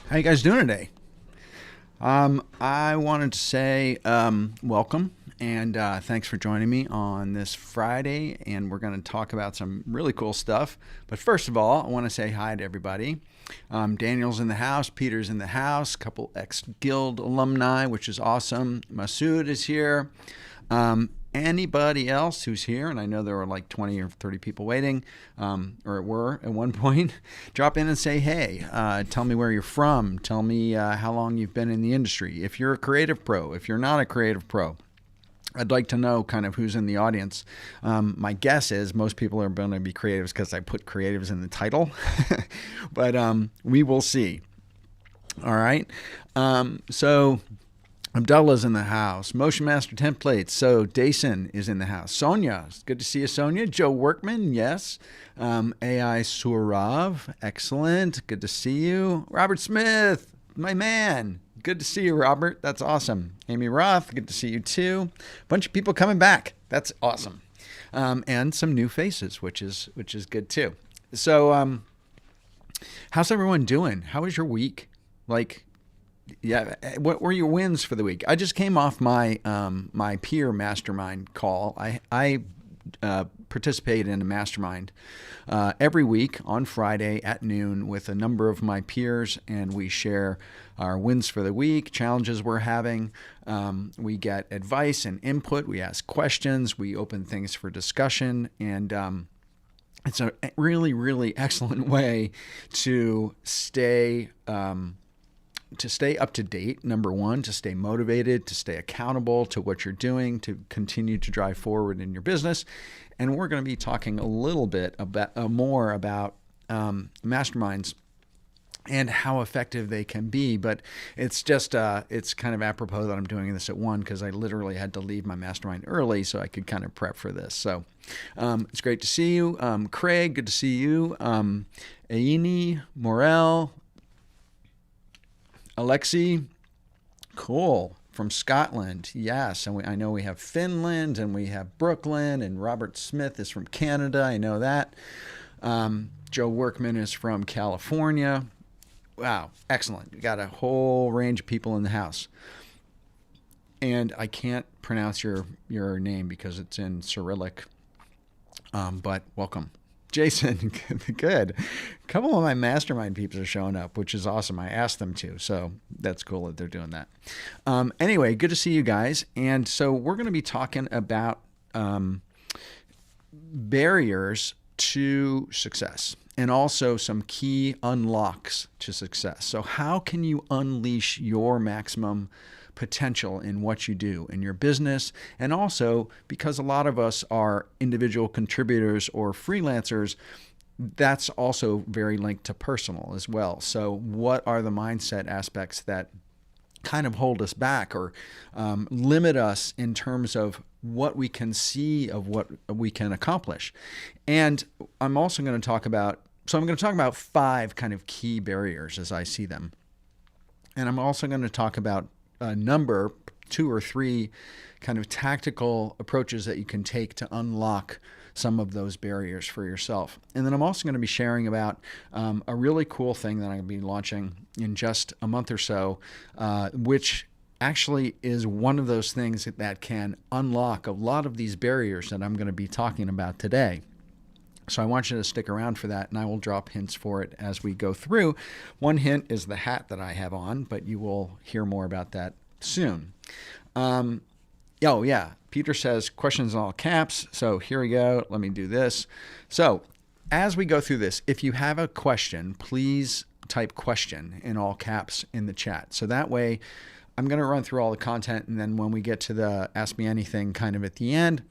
How you guys doing today? I wanted to say welcome and thanks for joining me on this Friday. And we're going to talk about some really cool stuff. But first of all, I want to say hi to everybody. Daniel's in the house, Peter's in the house, a couple ex-Guild alumni, which is awesome. Masood is here. Anybody else who's here, and I know there were like 20 or 30 people waiting, or were at one point, drop in and say, hey, tell me where you're from. Tell me how long you've been in the industry. If you're a creative pro, if you're not a creative pro, I'd like to know kind of who's in the audience. My guess is most people are going to be creatives because I put creatives in the title, but we will see. All right. So Abdullah's in the house. Motion Master Templates. So Dason is in the house. Sonia, it's good to see you, Sonia. Joe Workman, yes. AI Surav, excellent. Good to see you. Robert Smith, my man. Good to see you, Robert. That's awesome. Amy Roth, good to see you too. Bunch of people coming back. That's awesome. And some new faces, which is good too. So how's everyone doing? How was your week? Yeah, what were your wins for the week? I just came off my my peer mastermind call. I participate in a mastermind every week on Friday at noon with a number of my peers, and we share our wins for the week, challenges we're having. We get advice and input. We ask questions. We open things for discussion, and it's a really, really excellent way to stay up to date, number one, to stay motivated, to stay accountable to what you're doing, to continue to drive forward in your business. And we're going to be talking a little bit about more about masterminds and how effective they can be. But it's just, it's kind of apropos that I'm doing this at 1 because I literally had to leave my mastermind early so I could kind of prep for this. So it's great to see you. Craig, good to see you. Aini, Morel, Alexi, cool, from Scotland, yes. And I know we have Finland, and we have Brooklyn, and Robert Smith is from Canada, I know that. Joe Workman is from California. Wow, excellent. We got a whole range of people in the house. And I can't pronounce your name because it's in Cyrillic, but welcome. Jason, good. A couple of my mastermind peeps are showing up, which is awesome. I asked them to, so that's cool that they're doing that. Anyway, good to see you guys. And so we're going to be talking about barriers to success and also some key unlocks to success. So how can you unleash your maximum potential in what you do in your business? And also, because a lot of us are individual contributors or freelancers, that's also very linked to personal as well. So what are the mindset aspects that kind of hold us back or limit us in terms of what we can see of what we can accomplish? And I'm also going to talk about 5 kind of key barriers as I see them. And I'm also going to talk about a number, 2 or 3 kind of tactical approaches that you can take to unlock some of those barriers for yourself. And then I'm also going to be sharing about a really cool thing that I'm going to be launching in just a month or so, which actually is one of those things that can unlock a lot of these barriers that I'm going to be talking about today. So I want you to stick around for that, and I will drop hints for it as we go through. One hint is the hat that I have on, but you will hear more about that soon. Oh, yeah. Peter says, questions in all caps. So here we go. Let me do this. So as we go through this, if you have a question, please type question in all caps in the chat. So that way I'm going to run through all the content, and then when we get to the Ask Me Anything kind of at the end,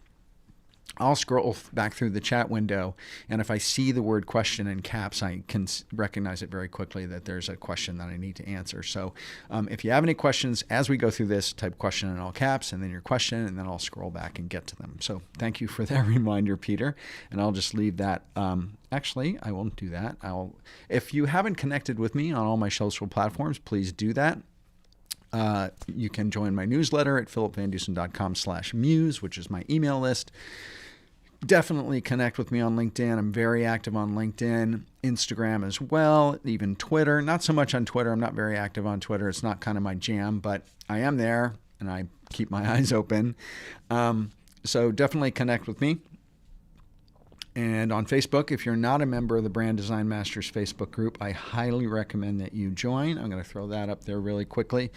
I'll scroll back through the chat window, and if I see the word question in caps, I can recognize it very quickly that there's a question that I need to answer. So if you have any questions as we go through this, type question in all caps and then your question, and then I'll scroll back and get to them. So thank you for that reminder, Peter, and I'll just leave that. Actually, I won't do that. If you haven't connected with me on all my social platforms, please do that. You can join my newsletter at philipvandusen.com/muse, which is my email list. Definitely connect with me on LinkedIn. I'm very active on LinkedIn, Instagram as well, even Twitter. Not so much on Twitter. I'm not very active on Twitter. It's not kind of my jam, but I am there and I keep my eyes open. So definitely connect with me. And on Facebook, if you're not a member of the Brand Design Masters Facebook group, I highly recommend that you join. I'm going to throw that up there really quickly.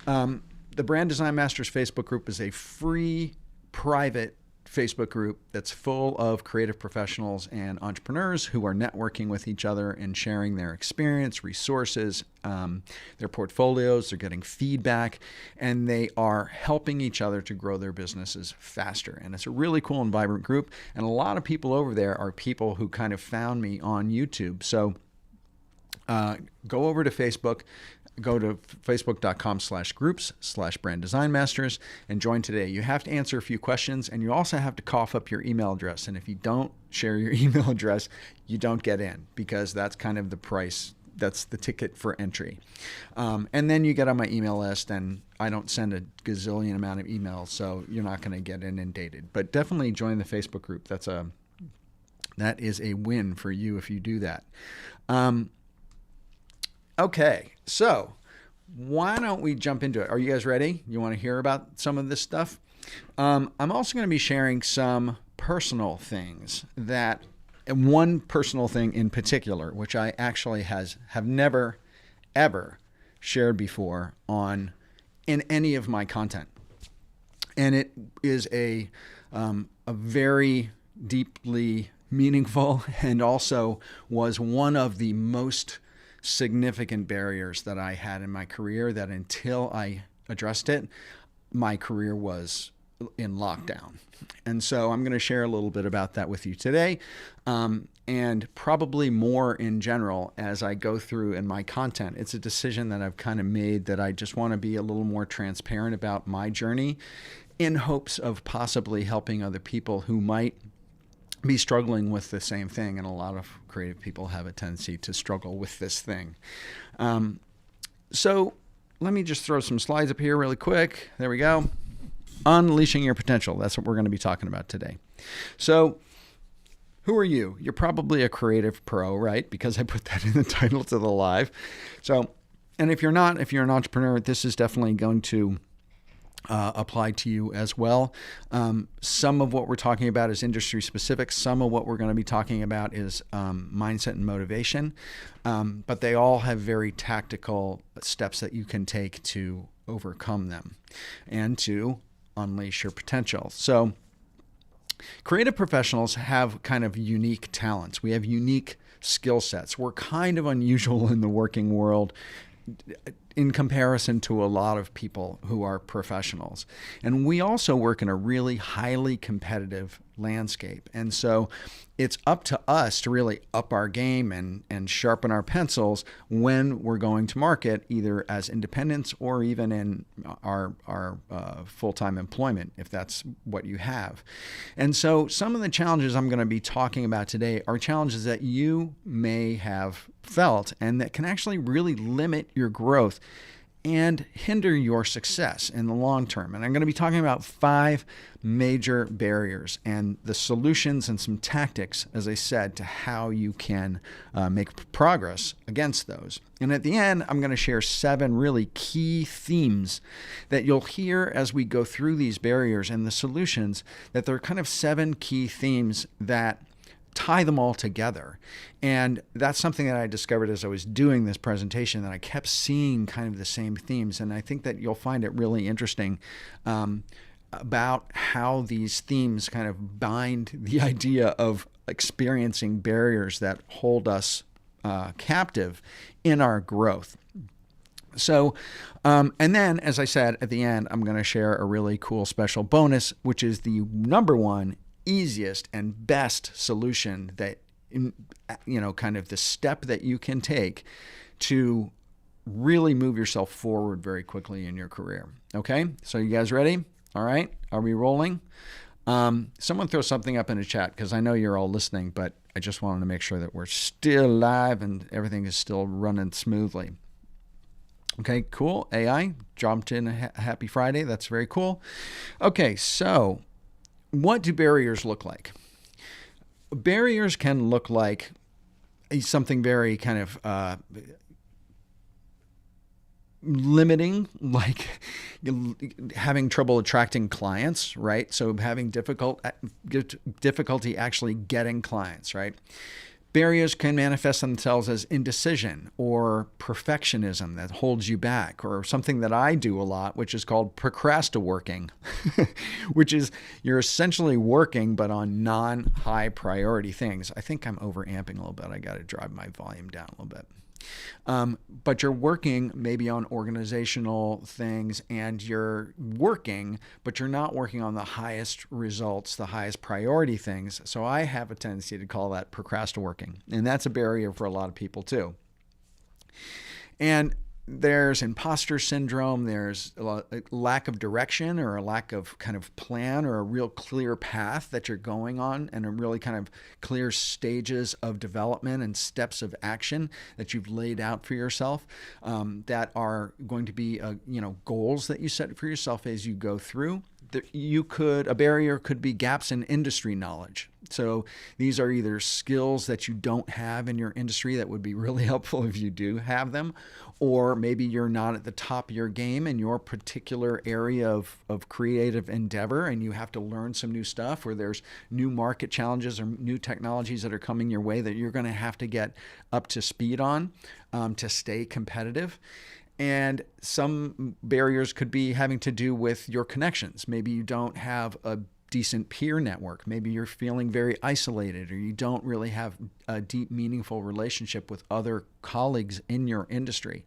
The Brand Design Masters Facebook group is a free, private Facebook group that's full of creative professionals and entrepreneurs who are networking with each other and sharing their experience, resources, their portfolios. They're getting feedback, and they are helping each other to grow their businesses faster. And it's a really cool and vibrant group. And a lot of people over there are people who kind of found me on YouTube. So go over to Facebook. Go to facebook.com/groups/branddesignmasters and join today. You have to answer a few questions, and you also have to cough up your email address. And if you don't share your email address, you don't get in, because that's kind of the price. That's the ticket for entry. And then you get on my email list, and I don't send a gazillion amount of emails, so you're not going to get inundated. But definitely join the Facebook group. That is a win for you if you do that. Okay, so why don't we jump into it? Are you guys ready? You want to hear about some of this stuff? I'm also going to be sharing some personal things, and one personal thing in particular, which I actually have never, ever shared before in any of my content. And it is a very deeply meaningful, and also was one of the most significant barriers that I had in my career, that until I addressed it, my career was in lockdown. And so I'm going to share a little bit about that with you today, and probably more in general as I go through in my content. It's a decision that I've kind of made, that I just want to be a little more transparent about my journey, in hopes of possibly helping other people who might be struggling with the same thing. And a lot of creative people have a tendency to struggle with this thing. So let me just throw some slides up here really quick. There we go. Unleashing your potential. That's what we're going to be talking about today. So who are you? You're probably a creative pro, right? Because I put that in the title to the live. So, and if you're not, if you're an entrepreneur, this is definitely going to apply to you as well. Some of what we're talking about is industry specific. Some of what we're going to be talking about is mindset and motivation. But they all have very tactical steps that you can take to overcome them and to unleash your potential. So creative professionals have kind of unique talents. We have unique skill sets. We're kind of unusual in the working world in comparison to a lot of people who are professionals. And we also work in a really highly competitive landscape. And so it's up to us to really up our game and sharpen our pencils when we're going to market, either as independents or even in our full-time employment, if that's what you have. And so some of the challenges I'm going to be talking about today are challenges that you may have felt and that can actually really limit your growth and hinder your success in the long term. And I'm going to be talking about 5 major barriers and the solutions and some tactics, as I said, to how you can make progress against those. And at the end, I'm going to share 7 really key themes that you'll hear as we go through these barriers and the solutions, that they're kind of 7 key themes that tie them all together. And that's something that I discovered as I was doing this presentation, that I kept seeing kind of the same themes. And I think that you'll find it really interesting about how these themes kind of bind the idea of experiencing barriers that hold us captive in our growth. So, and then, as I said, at the end, I'm going to share a really cool special bonus, which is the number one easiest and best solution that, kind of the step that you can take to really move yourself forward very quickly in your career. Okay, so you guys ready? All right, are we rolling? Someone throw something up in the chat, because I know you're all listening, but I just wanted to make sure that we're still live and everything is still running smoothly. Okay, cool. AI jumped in a happy Friday. That's very cool. Okay, so what do barriers look like? barriers can look like something very kind of limiting, like having trouble attracting clients, right? So having difficulty actually getting clients, right? Barriers can manifest themselves as indecision or perfectionism that holds you back, or something that I do a lot, which is called procrastinating, which is you're essentially working but on non-high priority things. I think I'm overamping a little bit. I got to drive my volume down a little bit. But you're working maybe on organizational things, and you're working, but you're not working on the highest results, the highest priority things. So I have a tendency to call that procrastinating, and that's a barrier for a lot of people too. And there's imposter syndrome, there's a lack of direction or a lack of kind of plan or a real clear path that you're going on, and a really kind of clear stages of development and steps of action that you've laid out for yourself, that are going to be goals that you set for yourself as you go through. A barrier could be gaps in industry knowledge. So these are either skills that you don't have in your industry that would be really helpful if you do have them, or maybe you're not at the top of your game in your particular area of creative endeavor, and you have to learn some new stuff, or there's new market challenges or new technologies that are coming your way that you're going to have to get up to speed on to stay competitive. And some barriers could be having to do with your connections. Maybe you don't have a decent peer network. Maybe you're feeling very isolated, or you don't really have a deep, meaningful relationship with other colleagues in your industry,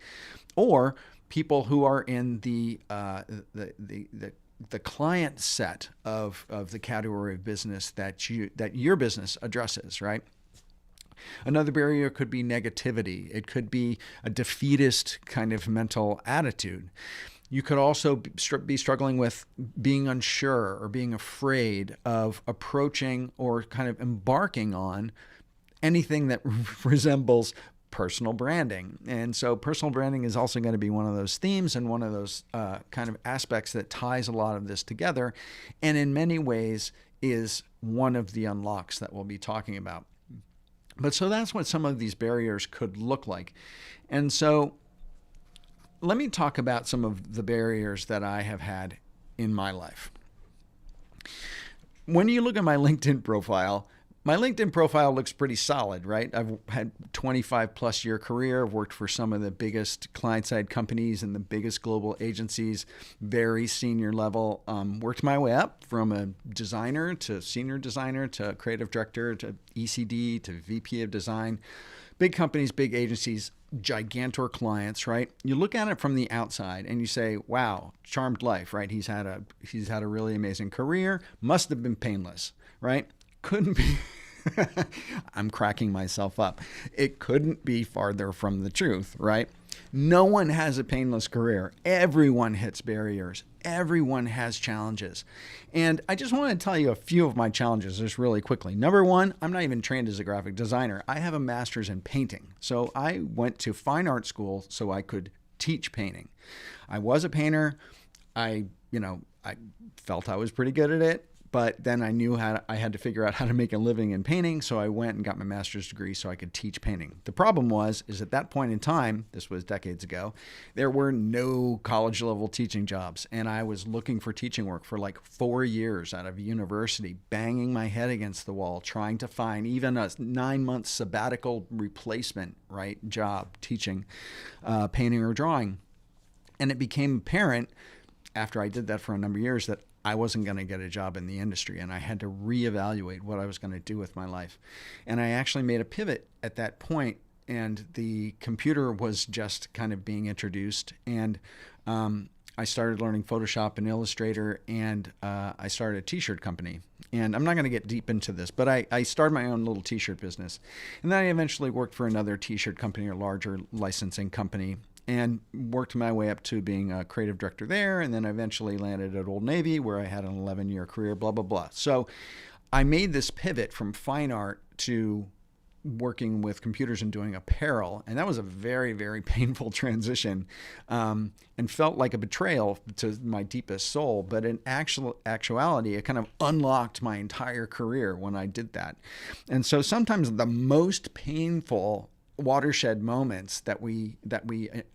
or people who are in the client set of the category of business that your business addresses, right? Another barrier could be negativity. It could be a defeatist kind of mental attitude. You could also be struggling with being unsure or being afraid of approaching or kind of embarking on anything that resembles personal branding. And so personal branding is also going to be one of those themes and one of those kind of aspects that ties a lot of this together, and in many ways is one of the unlocks that we'll be talking about. But so that's what some of these barriers could look like. And so let me talk about some of the barriers that I have had in my life. When you look at my LinkedIn profile looks pretty solid, right? I've had 25 plus year career. I've worked for some of the biggest client-side companies and the biggest global agencies, very senior level. Worked my way up from a designer to senior designer to creative director to ECD to VP of design. Big companies, big agencies, gigantor clients, right? You look at it from the outside and you say, wow, charmed life, right? He's had a really amazing career. Must have been painless, right? Couldn't be. I'm cracking myself up. It couldn't be farther from the truth, right? No one has a painless career. Everyone hits barriers. Everyone has challenges. And I just want to tell you a few of my challenges just really quickly. Number one, I'm not even trained as a graphic designer. I have a master's in painting. So I went to fine art school so I could teach painting. I was a painter. I felt I was pretty good at it. But then I knew I had to figure out how to make a living in painting, so I went and got my master's degree so I could teach painting. The problem is at that point in time, this was decades ago, there were no college level teaching jobs, and I was looking for teaching work for like 4 years out of university, banging my head against the wall, trying to find even a 9-month sabbatical replacement, right, job teaching painting or drawing. And it became apparent after I did that for a number of years that I wasn't going to get a job in the industry, and I had to reevaluate what I was going to do with my life. And I actually made a pivot at that point, and the computer was just kind of being introduced, and I started learning Photoshop and Illustrator, and I started a t-shirt company. And I'm not going to get deep into this, but I started my own little t-shirt business. And then I eventually worked for another t-shirt company, a larger licensing company, and worked my way up to being a creative director there, and then I eventually landed at Old Navy, where I had an 11-year career, blah, blah, blah. So I made this pivot from fine art to working with computers and doing apparel. And that was a very, very painful transition, and felt like a betrayal to my deepest soul. But in actuality, it kind of unlocked my entire career when I did that. And so sometimes the most painful watershed moments that we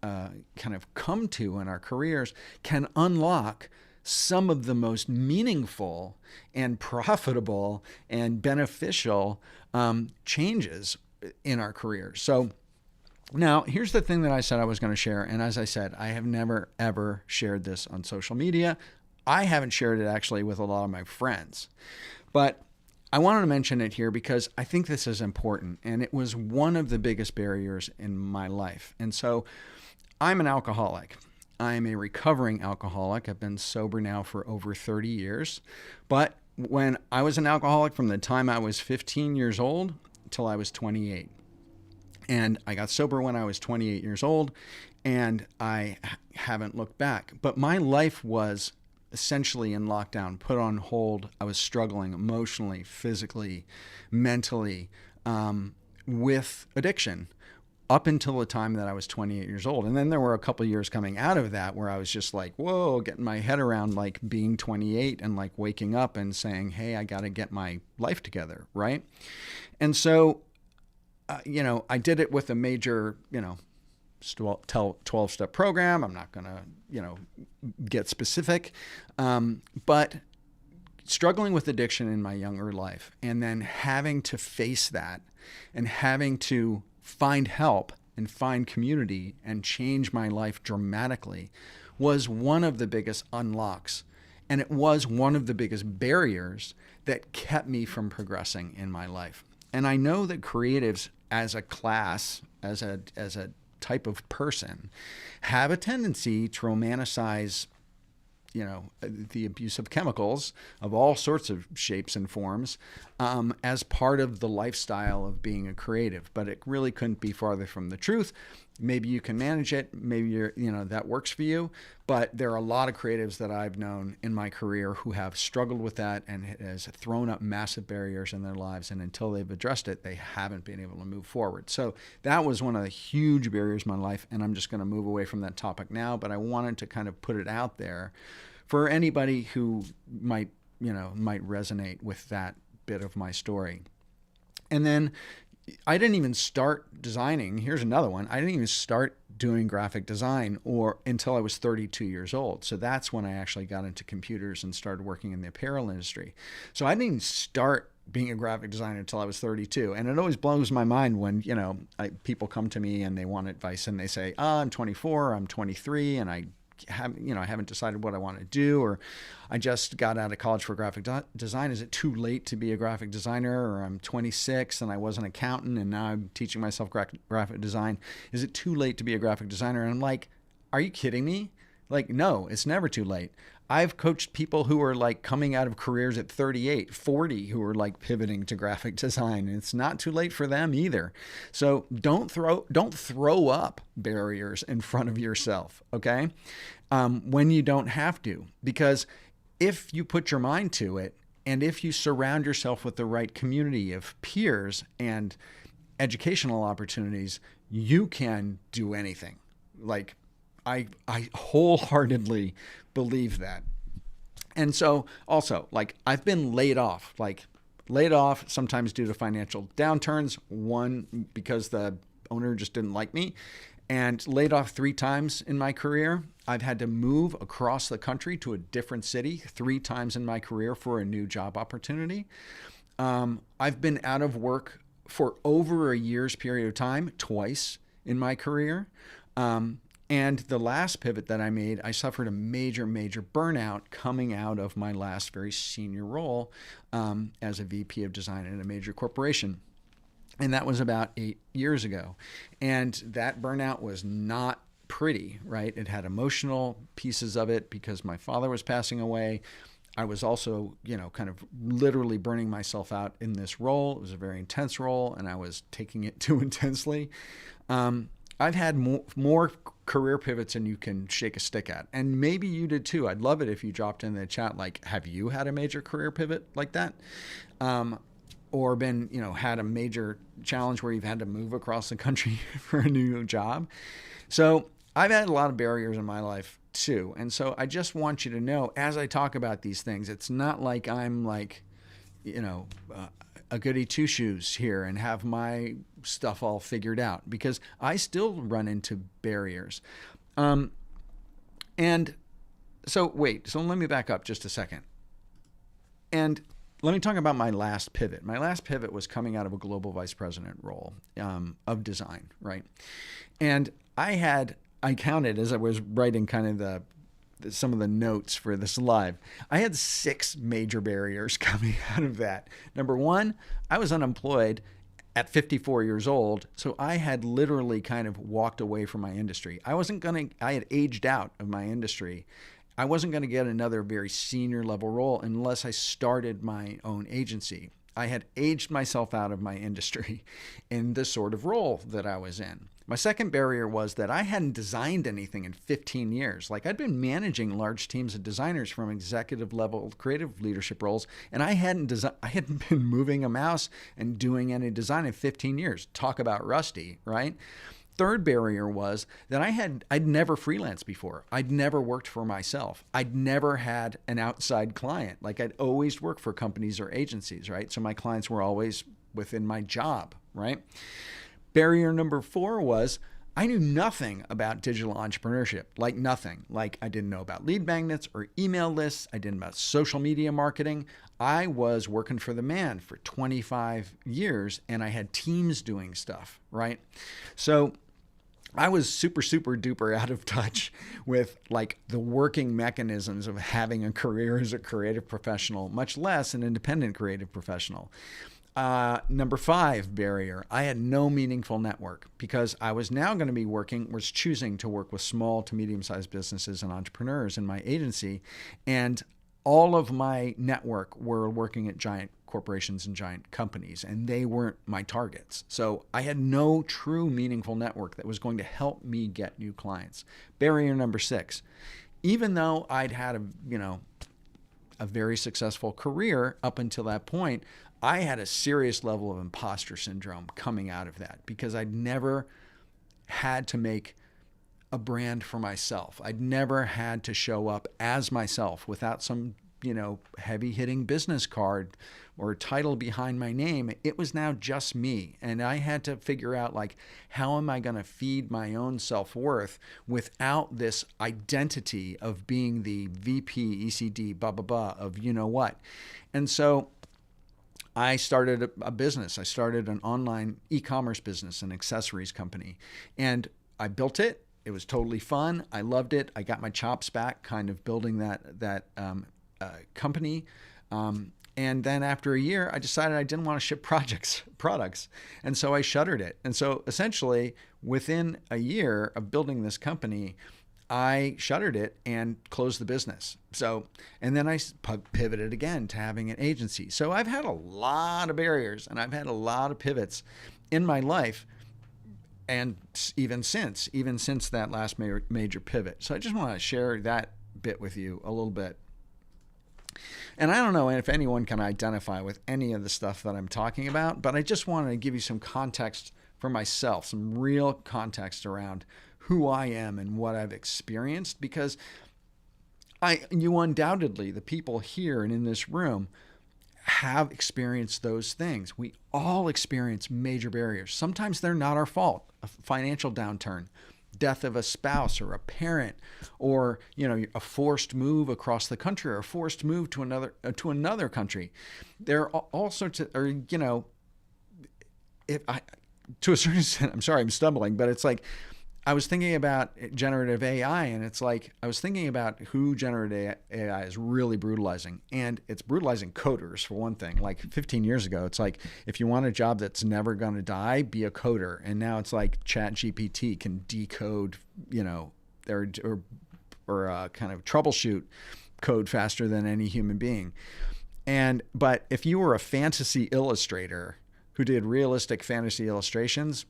kind of come to in our careers can unlock some of the most meaningful and profitable and beneficial changes in our careers. So now, here's the thing that I said I was going to share. And as I said, I have never, ever shared this on social media. I haven't shared it actually with a lot of my friends. But I wanted to mention it here because I think this is important. And it was one of the biggest barriers in my life. And so I'm an alcoholic. I'm a recovering alcoholic. I've been sober now for over 30 years. But when I was an alcoholic from the time I was 15 years old till I was 28. And I got sober when I was 28 years old, and I haven't looked back. But my life was essentially in lockdown, put on hold. I was struggling emotionally, physically, mentally, with addiction up until the time that I was 28 years old. And then there were a couple of years coming out of that where I was just like, whoa, getting my head around like being 28 and like waking up and saying, hey, I got to get my life together, right? And so I did it with a major, 12-step program. I'm not going to, get specific. But struggling with addiction in my younger life and then having to face that and having to find help and find community and change my life dramatically was one of the biggest unlocks. And it was one of the biggest barriers that kept me from progressing in my life. And I know that creatives as a class, as a type of person, have a tendency to romanticize, the abuse of chemicals of all sorts of shapes and forms as part of the lifestyle of being a creative. But it really couldn't be farther from the truth. Maybe you can manage it. Maybe that works for you. But there are a lot of creatives that I've known in my career who have struggled with that, and it has thrown up massive barriers in their lives. And until they've addressed it, they haven't been able to move forward. So that was one of the huge barriers in my life. And I'm just going to move away from that topic now. But I wanted to kind of put it out there for anybody who might resonate with that bit of my story. And then I didn't even start designing. Here's another one. I didn't even start doing graphic design until I was 32 years old. So that's when I actually got into computers and started working in the apparel industry. So I didn't even start being a graphic designer until I was 32. And it always blows my mind when, people come to me and they want advice and they say, I'm 24, I'm 23, and I haven't decided what I want to do, or I just got out of college for graphic design. Is it too late to be a graphic designer? Or I'm 26 and I was an accountant and now I'm teaching myself graphic design. Is it too late to be a graphic designer? And I'm like, are you kidding me? Like, no, it's never too late. I've coached people who are like coming out of careers at 38, 40, who are like pivoting to graphic design. It's not too late for them either. So don't throw up barriers in front of yourself, okay? When you don't have to, because if you put your mind to it, and if you surround yourself with the right community of peers and educational opportunities, you can do anything. Like, I wholeheartedly believe that. And so also, like, I've been laid off sometimes due to financial downturns. One, because the owner just didn't like me, and laid off 3 times in my career. I've had to move across the country to a different city 3 times in my career for a new job opportunity. I've been out of work for over a year's period of time, twice in my career. And the last pivot that I made, I suffered a major, major burnout coming out of my last very senior role as a VP of design in a major corporation. And that was about 8 years ago. And that burnout was not pretty, right? It had emotional pieces of it because my father was passing away. I was also, kind of literally burning myself out in this role. It was a very intense role, and I was taking it too intensely. I've had more career pivots than you can shake a stick at. And maybe you did too. I'd love it if you dropped in the chat, like, have you had a major career pivot like that? or been, had a major challenge where you've had to move across the country for a new job. So I've had a lot of barriers in my life too. And so I just want you to know, as I talk about these things, it's not like I'm like, a goody two shoes here and have my stuff all figured out, because I still run into barriers. And so let me back up just a second. And let me talk about my last pivot. My last pivot was coming out of a global vice president role of design, right? And I counted as I was writing kind of some of the notes for this live. I had 6 major barriers coming out of that. Number one, I was unemployed at 54 years old, so I had literally kind of walked away from my industry. I had aged out of my industry. I wasn't going to get another very senior level role unless I started my own agency. I had aged myself out of my industry in the sort of role that I was in. My second barrier was that I hadn't designed anything in 15 years. Like, I'd been managing large teams of designers from executive level creative leadership roles, and I hadn't been moving a mouse and doing any design in 15 years. Talk about rusty, right? Third barrier was that I'd never freelanced before. I'd never worked for myself. I'd never had an outside client. Like, I'd always worked for companies or agencies, right? So my clients were always within my job, right? Barrier number 4 was I knew nothing about digital entrepreneurship, like nothing. Like, I didn't know about lead magnets or email lists. I didn't know about social media marketing. I was working for the man for 25 years, and I had teams doing stuff, right? So I was super, super duper out of touch with like the working mechanisms of having a career as a creative professional, much less an independent creative professional. Number 5 barrier, I had no meaningful network, because I was now going to be was choosing to work with small to medium-sized businesses and entrepreneurs in my agency. And all of my network were working at giant corporations and giant companies, and they weren't my targets. So I had no true meaningful network that was going to help me get new clients. Barrier number 6, even though I'd had a very successful career up until that point, I had a serious level of imposter syndrome coming out of that, because I'd never had to make a brand for myself. I'd never had to show up as myself without some, heavy hitting business card or title behind my name. It was now just me. And I had to figure out, like, how am I going to feed my own self-worth without this identity of being the VP, ECD, blah, blah, blah, of what. And so I started a business. I started an online e-commerce business, an accessories company, and I built it. It was totally fun. I loved it. I got my chops back kind of building that company. And then after a year, I decided I didn't want to ship products. And so I shuttered it. And so essentially within a year of building this company, I shuttered it and closed the business. So, and then I pivoted again to having an agency. So I've had a lot of barriers and I've had a lot of pivots in my life. And even since that last major pivot. So I just want to share that bit with you a little bit. And I don't know if anyone can identify with any of the stuff that I'm talking about, but I just wanted to give you some context for myself, some real context around who I am and what I've experienced, because you undoubtedly, the people here and in this room, have experienced those things. We all experience major barriers. Sometimes they're not our fault. A financial downturn, death of a spouse or a parent, or a forced move across the country or a forced move to another country. There are all sorts of, to a certain extent, I'm sorry, I'm stumbling, but it's like I was thinking about generative AI, and it's like I was thinking about who generative AI is really brutalizing. And it's brutalizing coders, for one thing. Like 15 years ago, it's like, if you want a job that's never going to die, be a coder. And now it's like ChatGPT can decode, or kind of troubleshoot code faster than any human being. But if you were a fantasy illustrator who did realistic fantasy illustrations,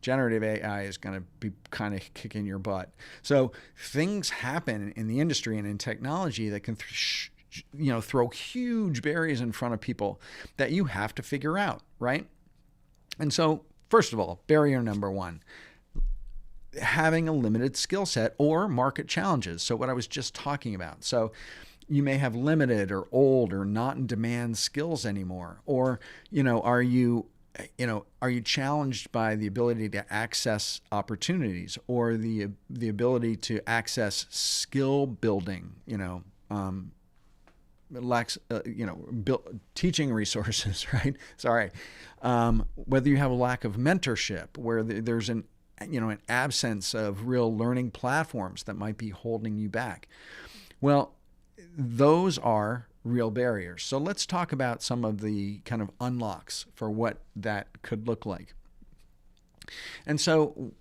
generative AI is going to be kind of kicking your butt. So things happen in the industry and in technology that can throw huge barriers in front of people that you have to figure out, right? And so, first of all, barrier number one, having a limited skill set or market challenges. So what I was just talking about. So you may have limited or old or not in demand skills anymore. Or, are you challenged by the ability to access opportunities or the ability to access skill building, lacks, teaching resources, right? Sorry. Whether you have a lack of mentorship, where there's an absence of real learning platforms that might be holding you back. Well, those are real barriers. So let's talk about some of the kind of unlocks for what that could look like. And so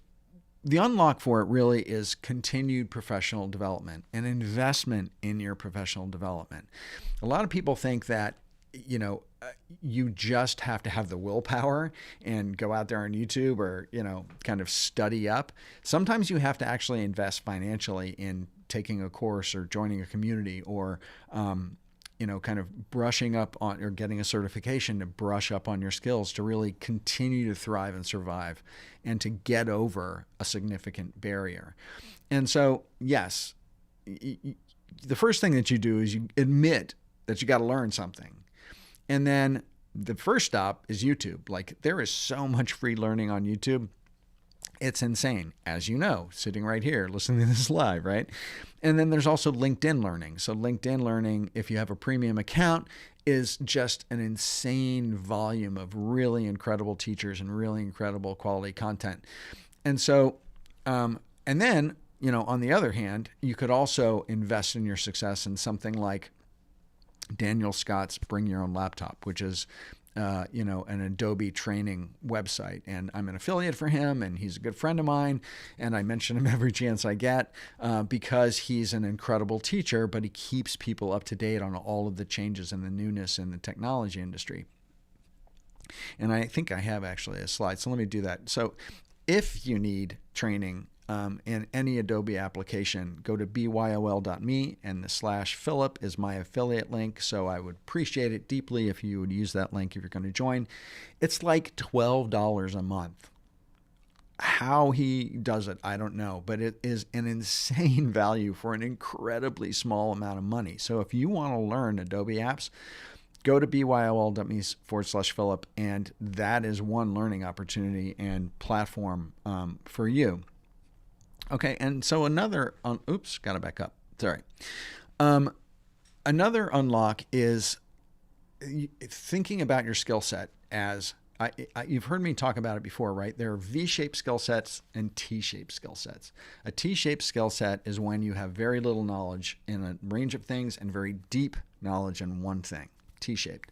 the unlock for it really is continued professional development and investment in your professional development. A lot of people think that, you just have to have the willpower and go out there on YouTube or, kind of study up. Sometimes you have to actually invest financially in taking a course or joining a community or, kind of brushing up on or getting a certification to brush up on your skills to really continue to thrive and survive and to get over a significant barrier. And so, yes, the first thing that you do is you admit that you got to learn something. And then the first stop is YouTube. Like, there is so much free learning on YouTube. It's insane, as you know, sitting right here, listening to this live, right? And then there's also LinkedIn Learning. So LinkedIn Learning, if you have a premium account, is just an insane volume of really incredible teachers and really incredible quality content. And so, and then, on the other hand, you could also invest in your success in something like Daniel Scott's Bring Your Own Laptop, which is, an Adobe training website. And I'm an affiliate for him, and he's a good friend of mine. And I mention him every chance I get because he's an incredible teacher, but he keeps people up to date on all of the changes and the newness in the technology industry. And I think I have actually a slide, so let me do that. So if you need training in any Adobe application, go to byol.me, and the /Philip is my affiliate link. So I would appreciate it deeply if you would use that link if you're going to join. It's like $12 a month. How he does it, I don't know, but it is an insane value for an incredibly small amount of money. So if you want to learn Adobe apps, go to byol.me/Philip, and that is one learning opportunity and platform for you. Okay, and so another, gotta back up. Sorry. Another unlock is thinking about your skill set as, you've heard me talk about it before, right? There are V-shaped skill sets and T-shaped skill sets. A T-shaped skill set is when you have very little knowledge in a range of things and very deep knowledge in one thing, T-shaped.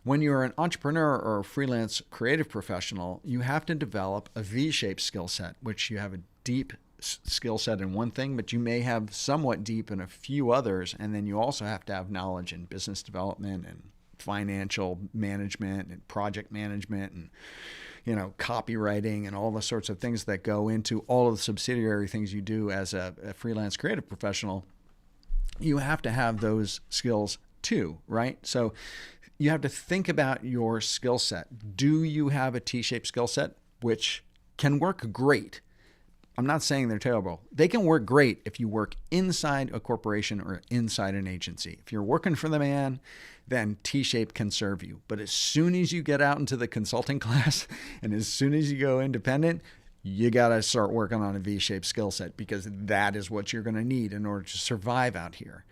When you're an entrepreneur or a freelance creative professional, you have to develop a V-shaped skill set, which you have a deep skill set in one thing, but you may have somewhat deep in a few others. And then you also have to have knowledge in business development and financial management and project management and, copywriting and all the sorts of things that go into all of the subsidiary things you do as a freelance creative professional. You have to have those skills too, right? So you have to think about your skill set. Do you have a T-shaped skill set, which can work great? I'm not saying they're terrible. They can work great if you work inside a corporation or inside an agency. If you're working for the man, then T-shape can serve you. But as soon as you get out into the consulting class and as soon as you go independent, you got to start working on a V-shaped skill set because that is what you're going to need in order to survive out here.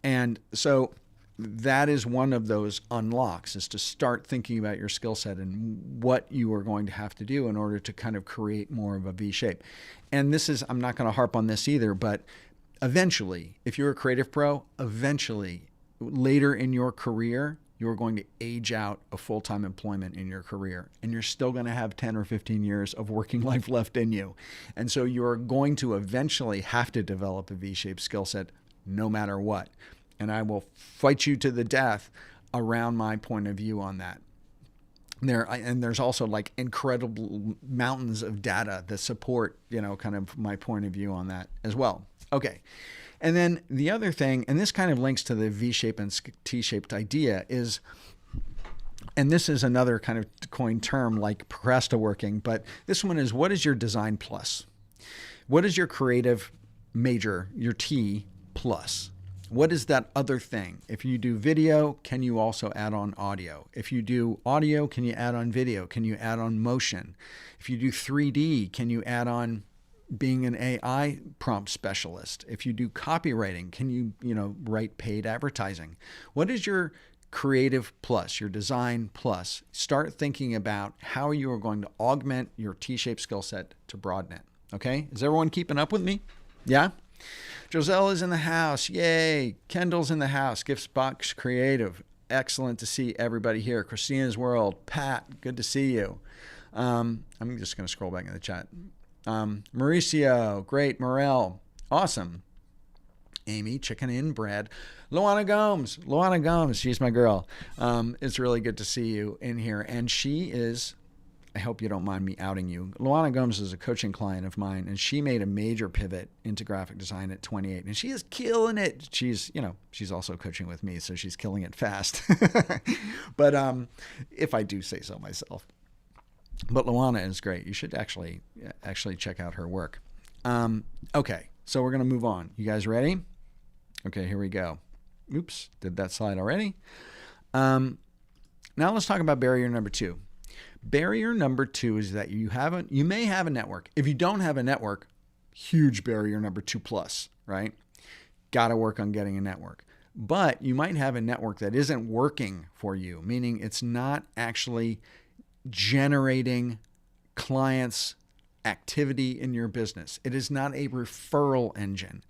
And so that is one of those unlocks, is to start thinking about your skill set and what you are going to have to do in order to kind of create more of a V shape. And this is, I'm not going to harp on this either, but eventually, if you're a creative pro, eventually, later in your career, you're going to age out of full-time employment in your career, and you're still going to have 10 or 15 years of working life left in you. And so you're going to eventually have to develop a V-shaped skill set no matter what. And I will fight you to the death around my point of view on that. And there's also like incredible mountains of data that support, kind of my point of view on that as well. Okay. And then the other thing, and this kind of links to the V-shaped and T-shaped idea, is, and this is another kind of coined term like procrasta working, but this one is, what is your design plus? What is your creative major, your T plus? What is that other thing? If you do video, can you also add on audio? If you do audio, can you add on video? Can you add on motion? If you do 3D, can you add on being an AI prompt specialist? If you do copywriting, can you, write paid advertising? What is your creative plus, your design plus? Start thinking about how you are going to augment your T-shaped skill set to broaden it. Okay? Is everyone keeping up with me? Yeah? Joselle is in the house. Yay. Kendall's in the house. Gifts Box Creative. Excellent to see everybody here. Christina's World. Pat, good to see you. I'm just going to scroll back in the chat. Mauricio, great. Morel, awesome. Amy, chicken in bread. Luana Gomes, she's my girl. It's really good to see you in here. And she is, I hope you don't mind me outing you. Luana Gomes is a coaching client of mine, and she made a major pivot into graphic design at 28, and she is killing it. She's also coaching with me, so she's killing it fast. But if I do say so myself. But Luana is great. You should actually check out her work. Okay, so we're going to move on. You guys ready? Okay, here we go. Oops, did that slide already. Now let's talk about barrier number 2. Barrier number 2 is that you may have a network. If you don't have a network, huge barrier number 2 plus, right? Got to work on getting a network. But you might have a network that isn't working for you, meaning it's not actually generating clients' activity in your business. It is not a referral engine.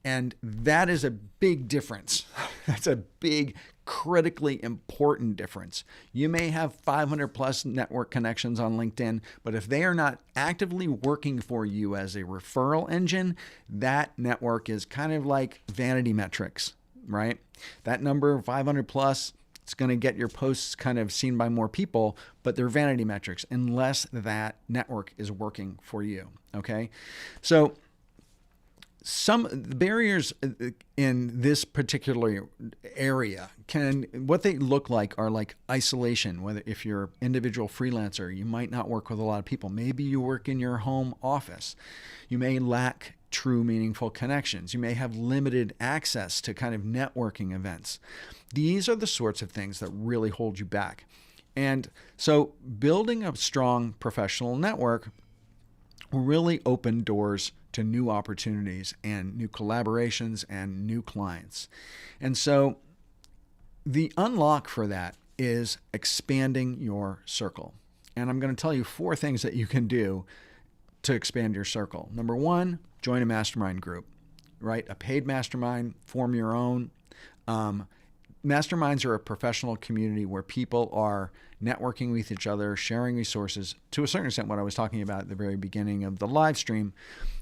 And that is a big difference. That's a big, critically important difference. You may have 500 plus network connections on LinkedIn, but if they are not actively working for you as a referral engine, that network is kind of like vanity metrics, right? That number, 500 plus, it's going to get your posts kind of seen by more people, but they're vanity metrics unless that network is working for you, okay? So some barriers in this particular area what they look like are like isolation. Whether if you're an individual freelancer, you might not work with a lot of people. Maybe you work in your home office. You may lack true meaningful connections. You may have limited access to kind of networking events. These are the sorts of things that really hold you back. And so building a strong professional network will really open doors to new opportunities and new collaborations and new clients. And so the unlock for that is expanding your circle. And I'm going to tell you 4 things that you can do to expand your circle. Number 1, join a mastermind group, right? A paid mastermind, form your own. Masterminds are a professional community where people are networking with each other, sharing resources, to a certain extent what I was talking about at the very beginning of the live stream,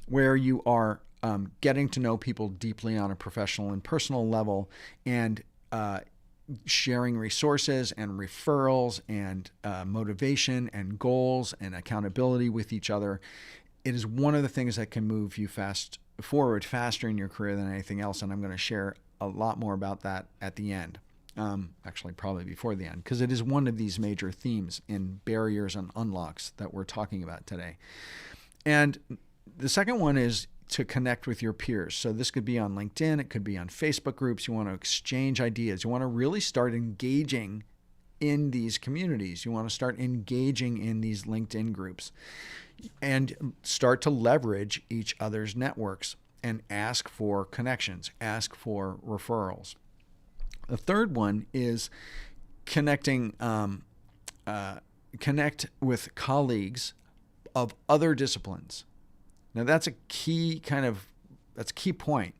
where you are getting to know people deeply on a professional and personal level, and sharing resources and referrals and motivation and goals and accountability with each other. It is one of the things that can move you forward faster in your career than anything else, and I'm going to share a lot more about that at the end. Actually, probably before the end, because it is one of these major themes in barriers and unlocks that we're talking about today. And the second one is to connect with your peers. So this could be on LinkedIn, it could be on Facebook groups. You want to exchange ideas. You want to really start engaging in these communities. You want to start engaging in these LinkedIn groups and start to leverage each other's networks and ask for connections, ask for referrals. The third one is connect with colleagues of other disciplines. Now that's a key point.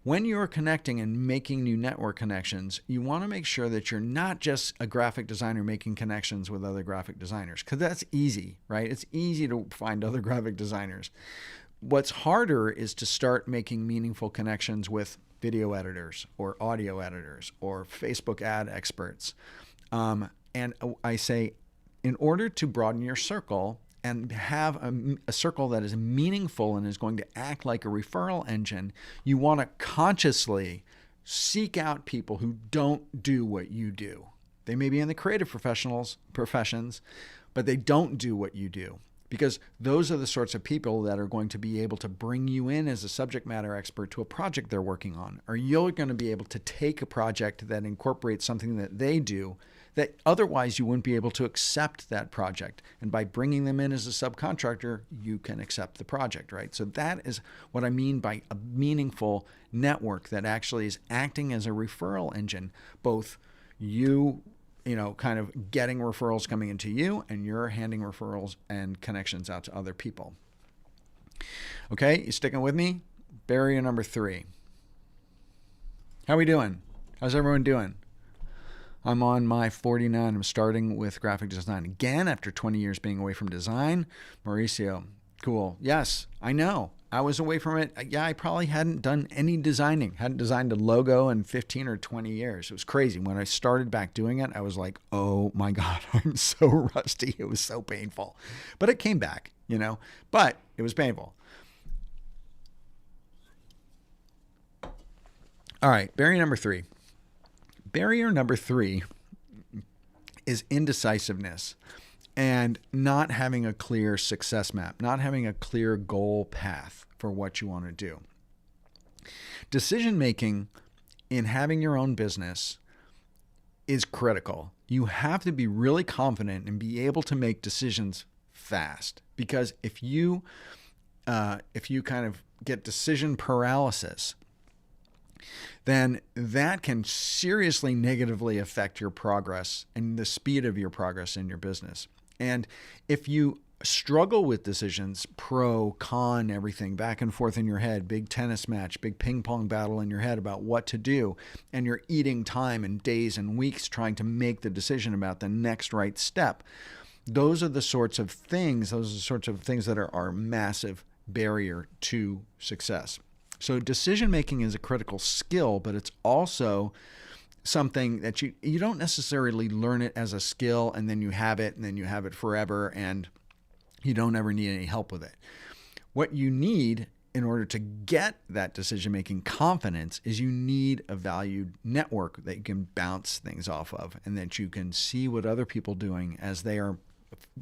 When you're connecting and making new network connections, you want to make sure that you're not just a graphic designer making connections with other graphic designers, because that's easy, right? It's easy to find other graphic designers. What's harder is to start making meaningful connections with video editors or audio editors or Facebook ad experts. And I say in order to broaden your circle and have a circle that is meaningful and is going to act like a referral engine, you want to consciously seek out people who don't do what you do. They may be in the creative professions, but they don't do what you do, because those are the sorts of people that are going to be able to bring you in as a subject matter expert to a project they're working on, or you're going to be able to take a project that incorporates something that they do that otherwise you wouldn't be able to accept that project. And by bringing them in as a subcontractor, you can accept the project, right? So that is what I mean by a meaningful network that actually is acting as a referral engine, both you kind of getting referrals coming into you, and you're handing referrals and connections out to other people. Okay, you sticking with me? Barrier number 3. How we doing? How's everyone doing? I'm on my 49. I'm starting with graphic design again after 20 years being away from design. Mauricio, cool. Yes, I know. I was away from it. Yeah, I probably hadn't done any designing. Hadn't designed a logo in 15 or 20 years. It was crazy. When I started back doing it, I was like, oh my God, I'm so rusty. It was so painful. But it came back, but it was painful. All right, barrier number 3. Barrier number 3 is indecisiveness and not having a clear success map, not having a clear goal path for what you want to do. Decision making in having your own business is critical. You have to be really confident and be able to make decisions fast, because if you kind of get decision paralysis, then that can seriously negatively affect your progress and the speed of your progress in your business. And if you struggle with decisions, pro, con, everything back and forth in your head, big tennis match, big ping pong battle in your head about what to do, and you're eating time and days and weeks trying to make the decision about the next right step, those are the sorts of things that are a massive barrier to success. So decision making is a critical skill, but it's also something that you don't necessarily learn it as a skill and then you have it forever and you don't ever need any help with it. What you need in order to get that decision making confidence is you need a valued network that you can bounce things off of, and that you can see what other people are doing as they are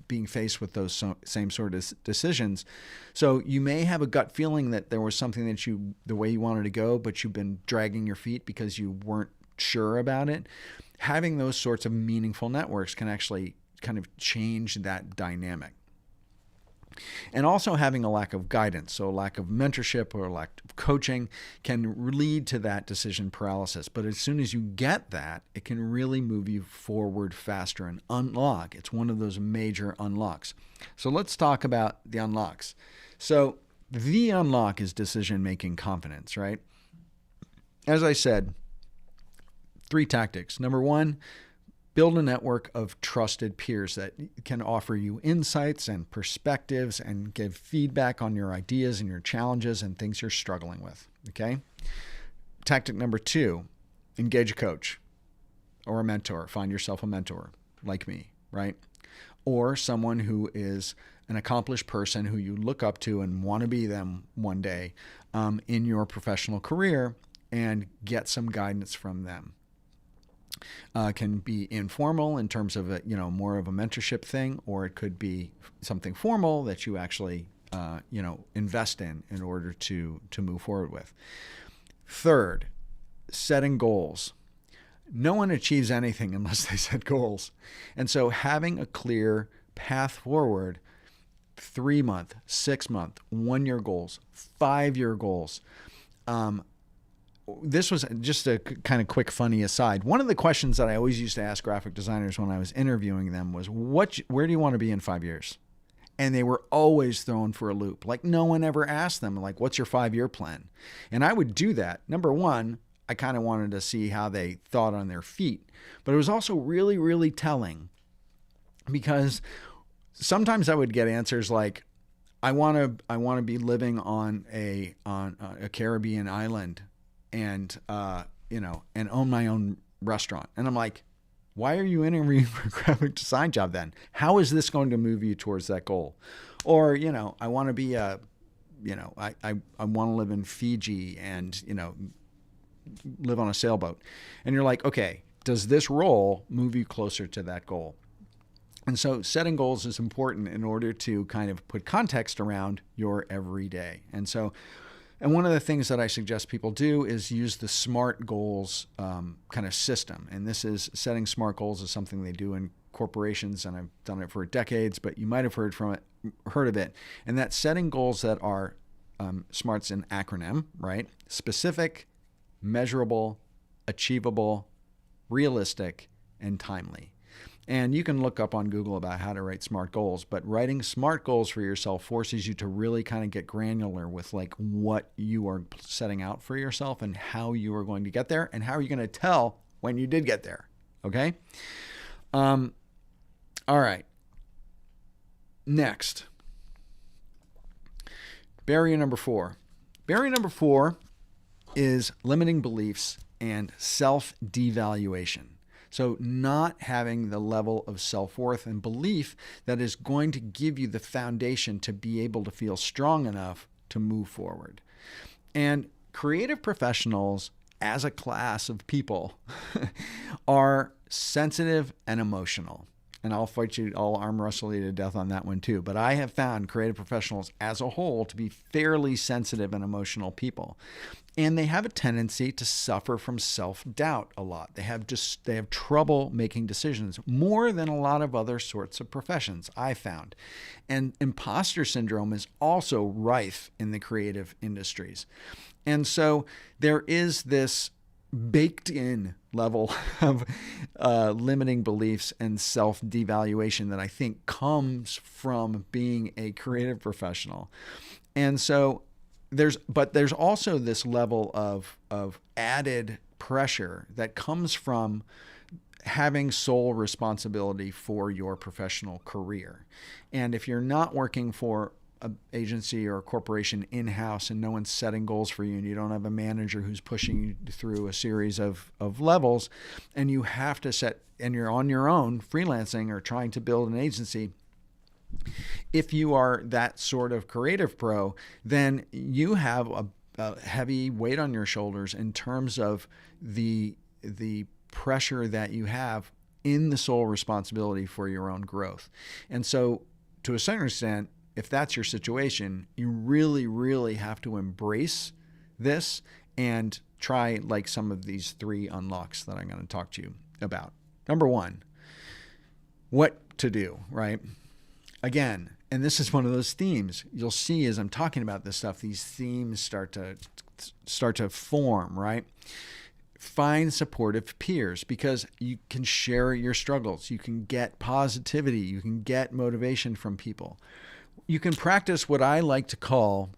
being faced with those same sort of decisions. So you may have a gut feeling that there was something that the way you wanted to go, but you've been dragging your feet because you weren't sure about it. Having those sorts of meaningful networks can actually kind of change that dynamic. And also having a lack of guidance, so a lack of mentorship or a lack of coaching, can lead to that decision paralysis. But as soon as you get that, it can really move you forward faster and unlock. It's one of those major unlocks. So let's talk about the unlocks. So the unlock is decision-making confidence, right? As I said, 3 tactics. Number 1, build a network of trusted peers that can offer you insights and perspectives and give feedback on your ideas and your challenges and things you're struggling with, okay? Tactic number 2, engage a coach or a mentor. Find yourself a mentor like me, right? Or someone who is an accomplished person who you look up to and want to be them one day in your professional career, and get some guidance from them. Can be informal in terms of more of a mentorship thing, or it could be something formal that you actually invest in order to move forward with. Third, setting goals. No one achieves anything unless they set goals, and so having a clear path forward, 3-month, 6-month, 1-year goals, 5-year goals. This was just a kind of quick, funny aside. One of the questions that I always used to ask graphic designers when I was interviewing them was, where do you want to be in 5 years? And they were always thrown for a loop. Like, no one ever asked them, like, what's your 5-year plan? And I would do that. Number 1, I kind of wanted to see how they thought on their feet. But it was also really, really telling, because sometimes I would get answers like, I want to be living on a Caribbean island and own my own restaurant. And I'm like, Why are you interviewing for a graphic design job then? How is this going to move you towards that goal? Or, I want to be I want to live in Fiji and, live on a sailboat. And you're like, okay, does this role move you closer to that goal? And so setting goals is important in order to kind of put context around your everyday. And one of the things that I suggest people do is use the SMART goals kind of system. And this is setting SMART goals is something they do in corporations, and I've done it for decades, but you might have heard of it. And that's setting goals that are SMART's an acronym, right? Specific, measurable, achievable, realistic, and timely. And you can look up on Google about how to write SMART goals, but writing SMART goals for yourself forces you to really kind of get granular with like what you are setting out for yourself and how you are going to get there and how are you going to tell when you did get there. Okay. All right. Next. Barrier number 4. Barrier number 4 is limiting beliefs and self-devaluation. So not having the level of self-worth and belief that is going to give you the foundation to be able to feel strong enough to move forward. And creative professionals as a class of people are sensitive and emotional. And I'll arm wrestle you to death on that one too. But I have found creative professionals as a whole to be fairly sensitive and emotional people. And they have a tendency to suffer from self-doubt a lot. They have trouble making decisions more than a lot of other sorts of professions, I found. And imposter syndrome is also rife in the creative industries. And so there is this baked in level of limiting beliefs and self-devaluation that I think comes from being a creative professional. And so there's also this level of added pressure that comes from having sole responsibility for your professional career. And if you're not working for an agency or a corporation in-house and no one's setting goals for you and you don't have a manager who's pushing you through a series of levels and you have to set, and you're on your own freelancing or trying to build an agency, if you are that sort of creative pro, then you have a heavy weight on your shoulders in terms of the pressure that you have in the sole responsibility for your own growth. And so to a certain extent, if that's your situation, you really, really have to embrace this and try like some of these 3 unlocks that I'm going to talk to you about. Number 1, what to do, right? Again, and this is one of those themes you'll see as I'm talking about this stuff, these themes start to form, right? Find supportive peers because you can share your struggles. You can get positivity. You can get motivation from people. You can practice what I like to call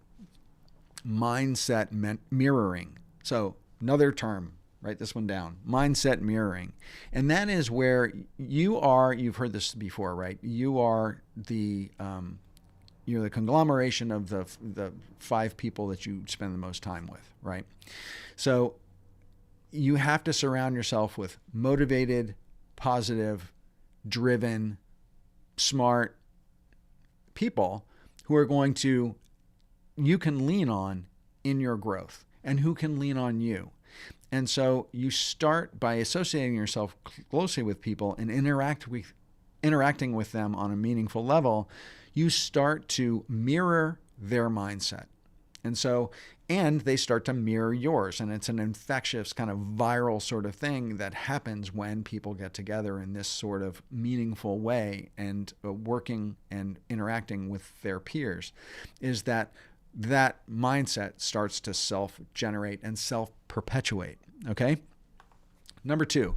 mindset mirroring. So another term, write this one down, mindset mirroring. And that is where you've heard this before, right? You're the conglomeration of the 5 people that you spend the most time with, right? So you have to surround yourself with motivated, positive, driven, smart people who are you can lean on in your growth and who can lean on you. And so you start by associating yourself closely with people and interacting with them on a meaningful level. You start to mirror their mindset. And they start to mirror yours. And it's an infectious kind of viral sort of thing that happens when people get together in this sort of meaningful way and working and interacting with their peers, is that mindset starts to self-generate and self-perpetuate, okay? Number 2,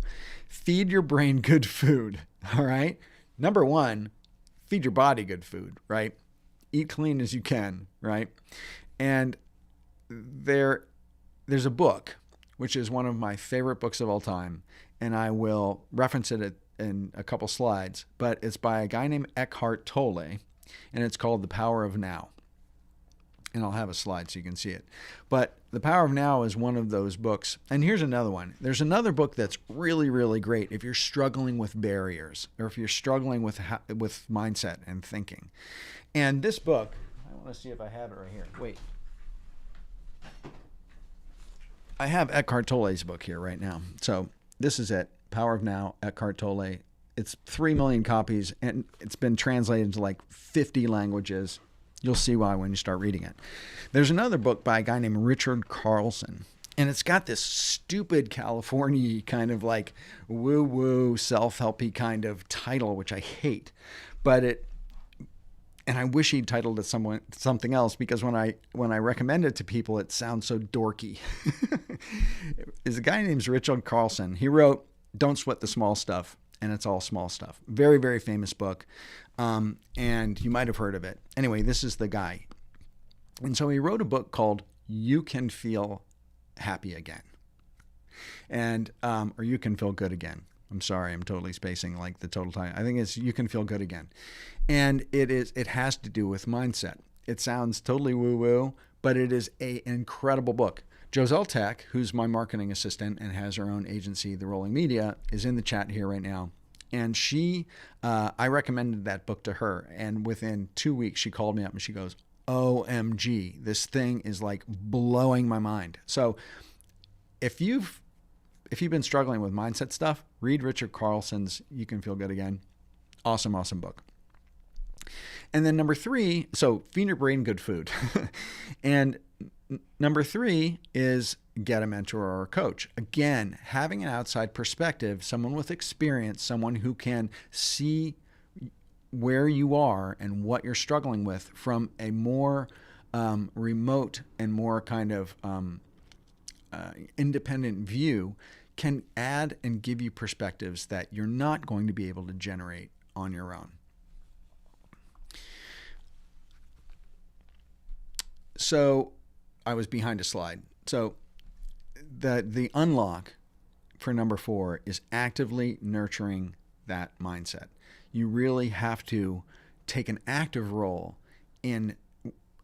feed your brain good food, all right? Number 1, feed your body good food, right? Eat clean as you can, right? And there's a book, which is one of my favorite books of all time, and I will reference it in a couple slides, but it's by a guy named Eckhart Tolle, and it's called The Power of Now. and I'll have a slide so you can see it. But The Power of Now is one of those books. And here's another one. There's another book that's really, really great if you're struggling with barriers or if you're struggling with mindset and thinking. And this book, I want to see if I have it right here. Wait. I have Eckhart Tolle's book here right now. So this is it. Power of Now, Eckhart Tolle. It's 3 million copies, and it's been translated into like 50 languages. You'll see why when you start reading it. There's another book by a guy named Richard Carlson, and it's got this stupid California kind of like woo-woo, self-helpy kind of title, which I hate. And I wish he'd titled it something else, because when I recommend it to people, it sounds so dorky. There's a guy named Richard Carlson. He wrote Don't Sweat the Small Stuff, and it's all small stuff. Very, very famous book. And you might have heard of it. Anyway, this is the guy. And so he wrote a book called You Can Feel Happy Again. And, or You Can Feel Good Again. I'm sorry, I'm totally spacing like the total time. I think it's You Can Feel Good Again. And it has to do with mindset. It sounds totally woo-woo, but it is an incredible book. Joselle Tech, who's my marketing assistant and has her own agency, The Rolling Media, is in the chat here right now. And I recommended that book to her. And within 2 weeks, she called me up and she goes, OMG, this thing is like blowing my mind. So if you've been struggling with mindset stuff, read Richard Carlson's You Can Feel Good Again. Awesome, awesome book. And then number 3, so feed your brain good food. And number 3 is get a mentor or a coach. Again, having an outside perspective, someone with experience, someone who can see where you are and what you're struggling with from a more remote and more kind of independent view, can add and give you perspectives that you're not going to be able to generate on your own. So I was behind a slide. So the unlock for number 4 is actively nurturing that mindset. You really have to take an active role in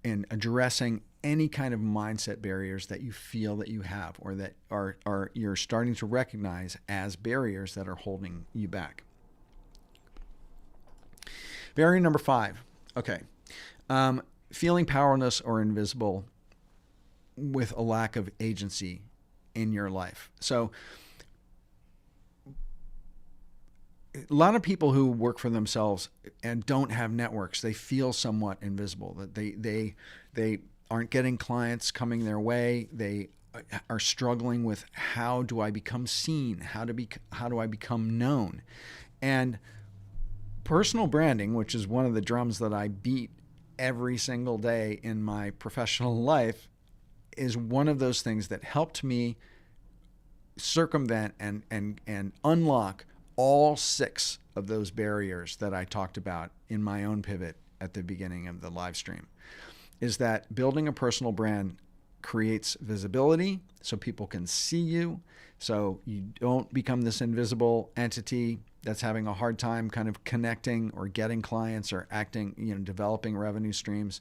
addressing any kind of mindset barriers that you feel that you have, or that are you're starting to recognize as barriers that are holding you back. Barrier number 5. Okay. Feeling powerless or invisible with a lack of agency in your life. So a lot of people who work for themselves and don't have networks, they feel somewhat invisible, that they aren't getting clients coming their way. They are struggling with, how do I become seen? How do I become known? And personal branding, which is one of the drums that I beat every single day in my professional life, is one of those things that helped me circumvent and unlock all 6 of those barriers that I talked about in my own pivot at the beginning of the live stream. Is that building a personal brand creates visibility so people can see you, so you don't become this invisible entity that's having a hard time kind of connecting or getting clients or developing revenue streams.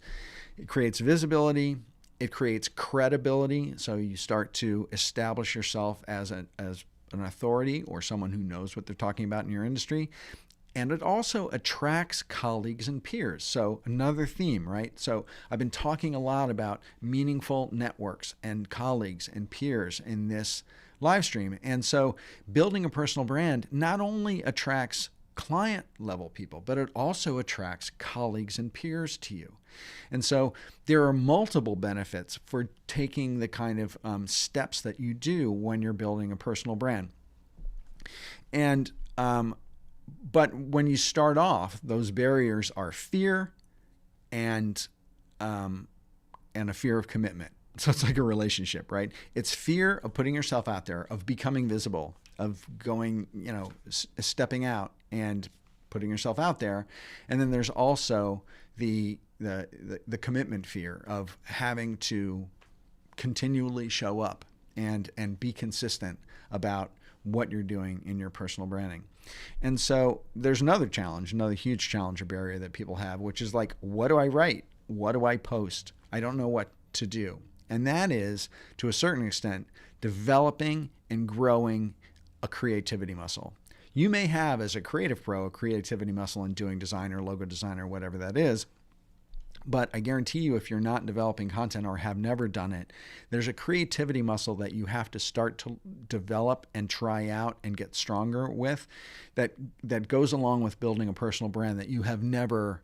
It creates visibility. It creates credibility. So you start to establish yourself as an authority or someone who knows what they're talking about in your industry. And it also attracts colleagues and peers. So another theme, right? So I've been talking a lot about meaningful networks and colleagues and peers in this live stream. And so building a personal brand not only attracts client level people, but it also attracts colleagues and peers to you. And so there are multiple benefits for taking the kind of steps that you do when you're building a personal brand. And but when you start off, those barriers are fear and a fear of commitment. So it's like a relationship, right? It's fear of putting yourself out there, of becoming visible, of going, stepping out and putting yourself out there. And then there's also the commitment fear of having to continually show up and be consistent about what you're doing in your personal branding. And so there's another huge challenge or barrier that people have, which is like, what do I write? What do I post? I don't know what to do. And that is, to a certain extent, developing and growing a creativity muscle. You may have, as a creative pro, a creativity muscle in doing design or logo design or whatever that is. But I guarantee you, if you're not developing content or have never done it, there's a creativity muscle that you have to start to develop and try out and get stronger with that goes along with building a personal brand that you have never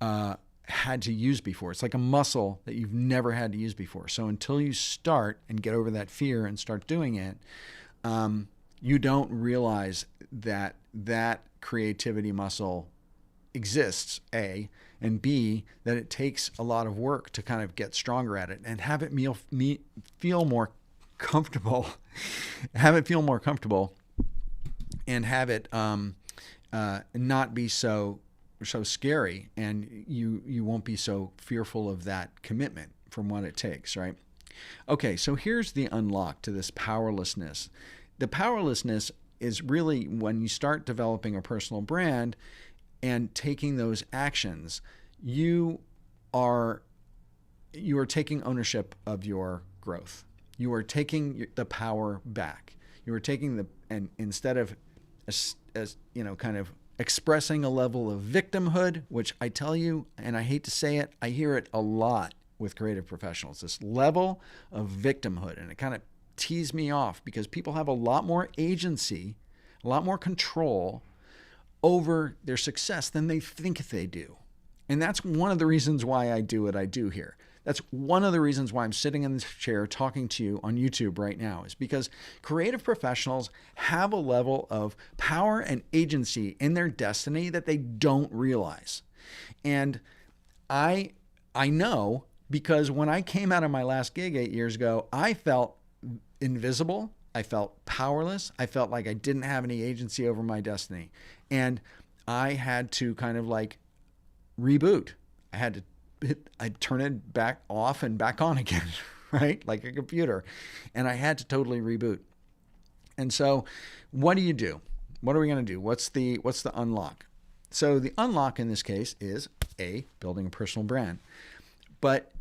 had to use before. It's like a muscle that you've never had to use before. So until you start and get over that fear and start doing it, you don't realize that that creativity muscle exists, A, and B, that it takes a lot of work to kind of get stronger at it and have it feel more comfortable, and have it not be so scary, and you won't be so fearful of that commitment from what it takes, right? Okay, so here's the unlock to this powerlessness. The powerlessness is really when you start developing a personal brand and taking those actions, you are taking ownership of your growth. You are taking the power back. You are taking and instead of as kind of expressing a level of victimhood, which I tell you, and I hate to say it, I hear it a lot with creative professionals, this level of victimhood, and it kind of tees me off because people have a lot more agency, a lot more control over their success than they think they do. And that's one of the reasons why I do what I do here. That's one of the reasons why I'm sitting in this chair talking to you on YouTube right now, is because creative professionals have a level of power and agency in their destiny that they don't realize. And I know, because when I came out of my last gig 8 years ago, I felt invisible. I felt powerless. I felt like I didn't have any agency over my destiny. And I had to kind of like reboot. I'd turn it back off and back on again, right? Like a computer. And I had to totally reboot. And so what do you do? What are we going to do? What's the unlock? So the unlock in this case is A, building a personal brand. But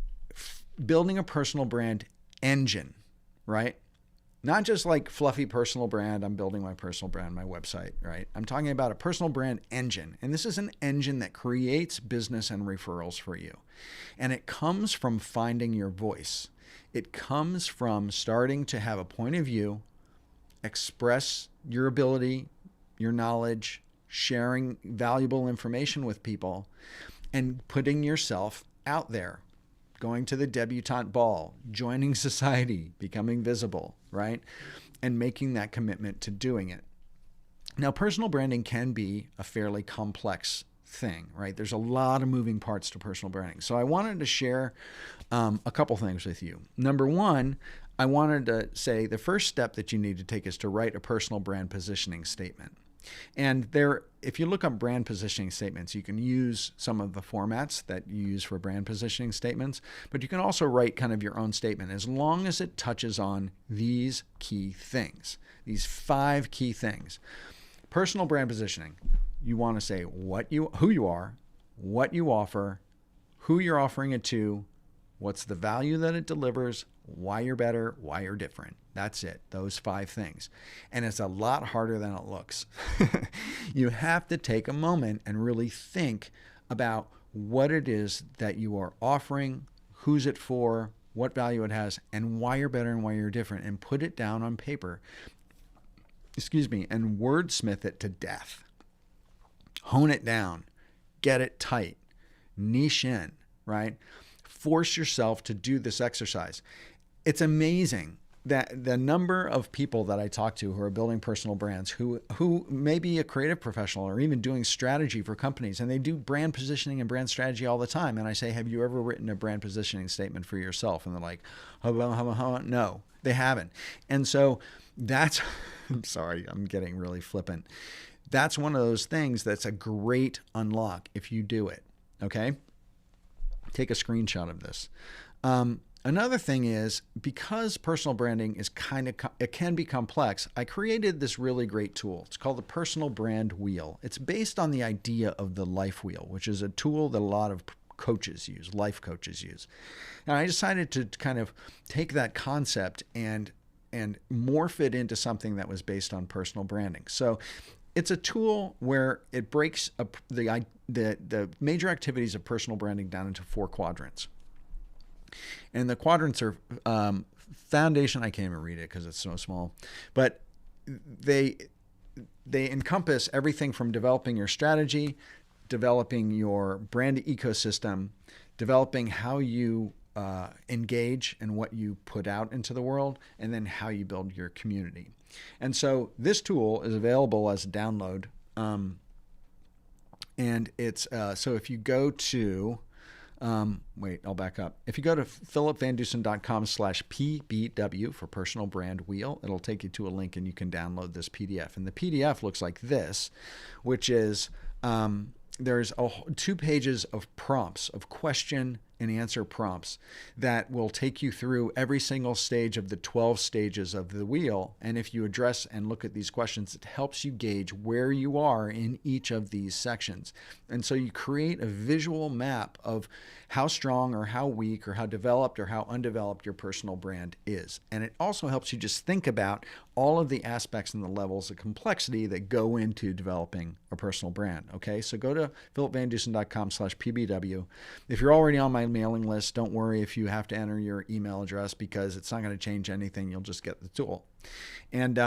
building a personal brand engine, right? Not just like fluffy personal brand, I'm building my personal brand, my website, right? I'm talking about a personal brand engine. And this is an engine that creates business and referrals for you. And it comes from finding your voice. It comes from starting to have a point of view, express your ability, your knowledge, sharing valuable information with people, and putting yourself out there. Going to the debutante ball, joining society, becoming visible, right? And making that commitment to doing it. Now, personal branding can be a fairly complex thing, right? There's a lot of moving parts to personal branding. So I wanted to share a couple things with you. Number one, I wanted to say the first step that you need to take is to write a personal brand positioning statement. And if you look up brand positioning statements, you can use some of the formats that you use for brand positioning statements, but you can also write kind of your own statement as long as it touches on these key things, these 5 key things. Personal brand positioning, you want to say who you are, what you offer, who you're offering it to, what's the value that it delivers, why you're better, why you're different. That's it, those 5 things. And it's a lot harder than it looks. You have to take a moment and really think about what it is that you are offering, who's it for, what value it has, and why you're better and why you're different, and put it down on paper. And wordsmith it to death. Hone it down, get it tight, niche in, right? Force yourself to do this exercise. It's amazing that the number of people that I talk to who are building personal brands, who may be a creative professional or even doing strategy for companies, and they do brand positioning and brand strategy all the time. And I say, have you ever written a brand positioning statement for yourself? And they're like, no, they haven't. And so that's, I'm sorry, I'm getting really flippant. That's one of those things that's a great unlock if you do it, okay? Take a screenshot of this. Another thing is, because personal branding is it can be complex, I created this really great tool. It's called the Personal Brand Wheel. It's based on the idea of the life wheel, which is a tool that a lot of coaches use, life coaches use. And I decided to kind of take that concept and morph it into something that was based on personal branding. So it's a tool where it breaks up the major activities of personal branding down into 4 quadrants. And the quadrants are foundation. I can't even read it because it's so small, but they encompass everything from developing your strategy, developing your brand ecosystem, developing how you engage and what you put out into the world, and then how you build your community. And so this tool is available as a download. And it's so if you go to I'll back up. If you go to philipvandusen.com/PBW for personal brand wheel, it'll take you to a link and you can download this PDF. And the PDF looks like this, which is there's 2 pages of prompts, of question and answer prompts that will take you through every single stage of the 12 stages of the wheel. And if you address and look at these questions, it helps you gauge where you are in each of these sections. And so you create a visual map of how strong or how weak or how developed or how undeveloped your personal brand is. And it also helps you just think about all of the aspects and the levels of complexity that go into developing a personal brand. Okay, so go to philipvandusen.com/PBW. If you're already on my mailing list, don't worry if you have to enter your email address, because it's not going to change anything. You'll just get the tool. And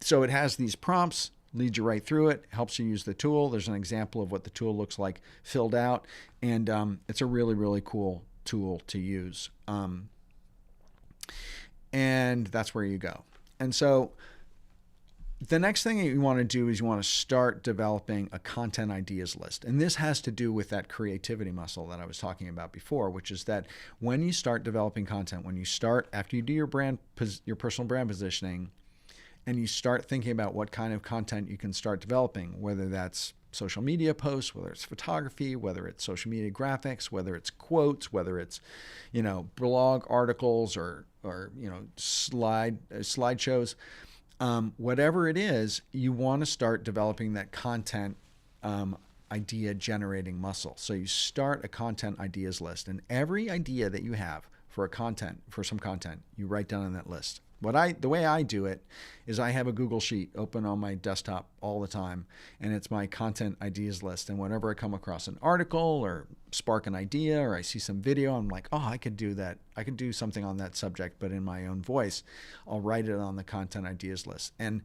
so it has these prompts, leads you right through it, helps you use the tool. There's an example of what the tool looks like filled out. And it's a really, really cool tool to use. And that's where you go. And so the next thing that you want to do is you want to start developing a content ideas list. And this has to do with that creativity muscle that I was talking about before, which is that when you start developing content, when you start, after you do your personal brand positioning, and you start thinking about what kind of content you can start developing, whether that's social media posts, whether it's photography, whether it's social media graphics, whether it's quotes, whether it's, blog articles or slideshows, whatever it is, you want to start developing that content idea generating muscle. So you start a content ideas list, and every idea that you have for some content, you write down on that list. The way I do it is I have a Google Sheet open on my desktop all the time, and it's my content ideas list. And whenever I come across an article or spark an idea or I see some video, I'm like, oh, I could do that. I could do something on that subject, but in my own voice. I'll write it on the content ideas list. And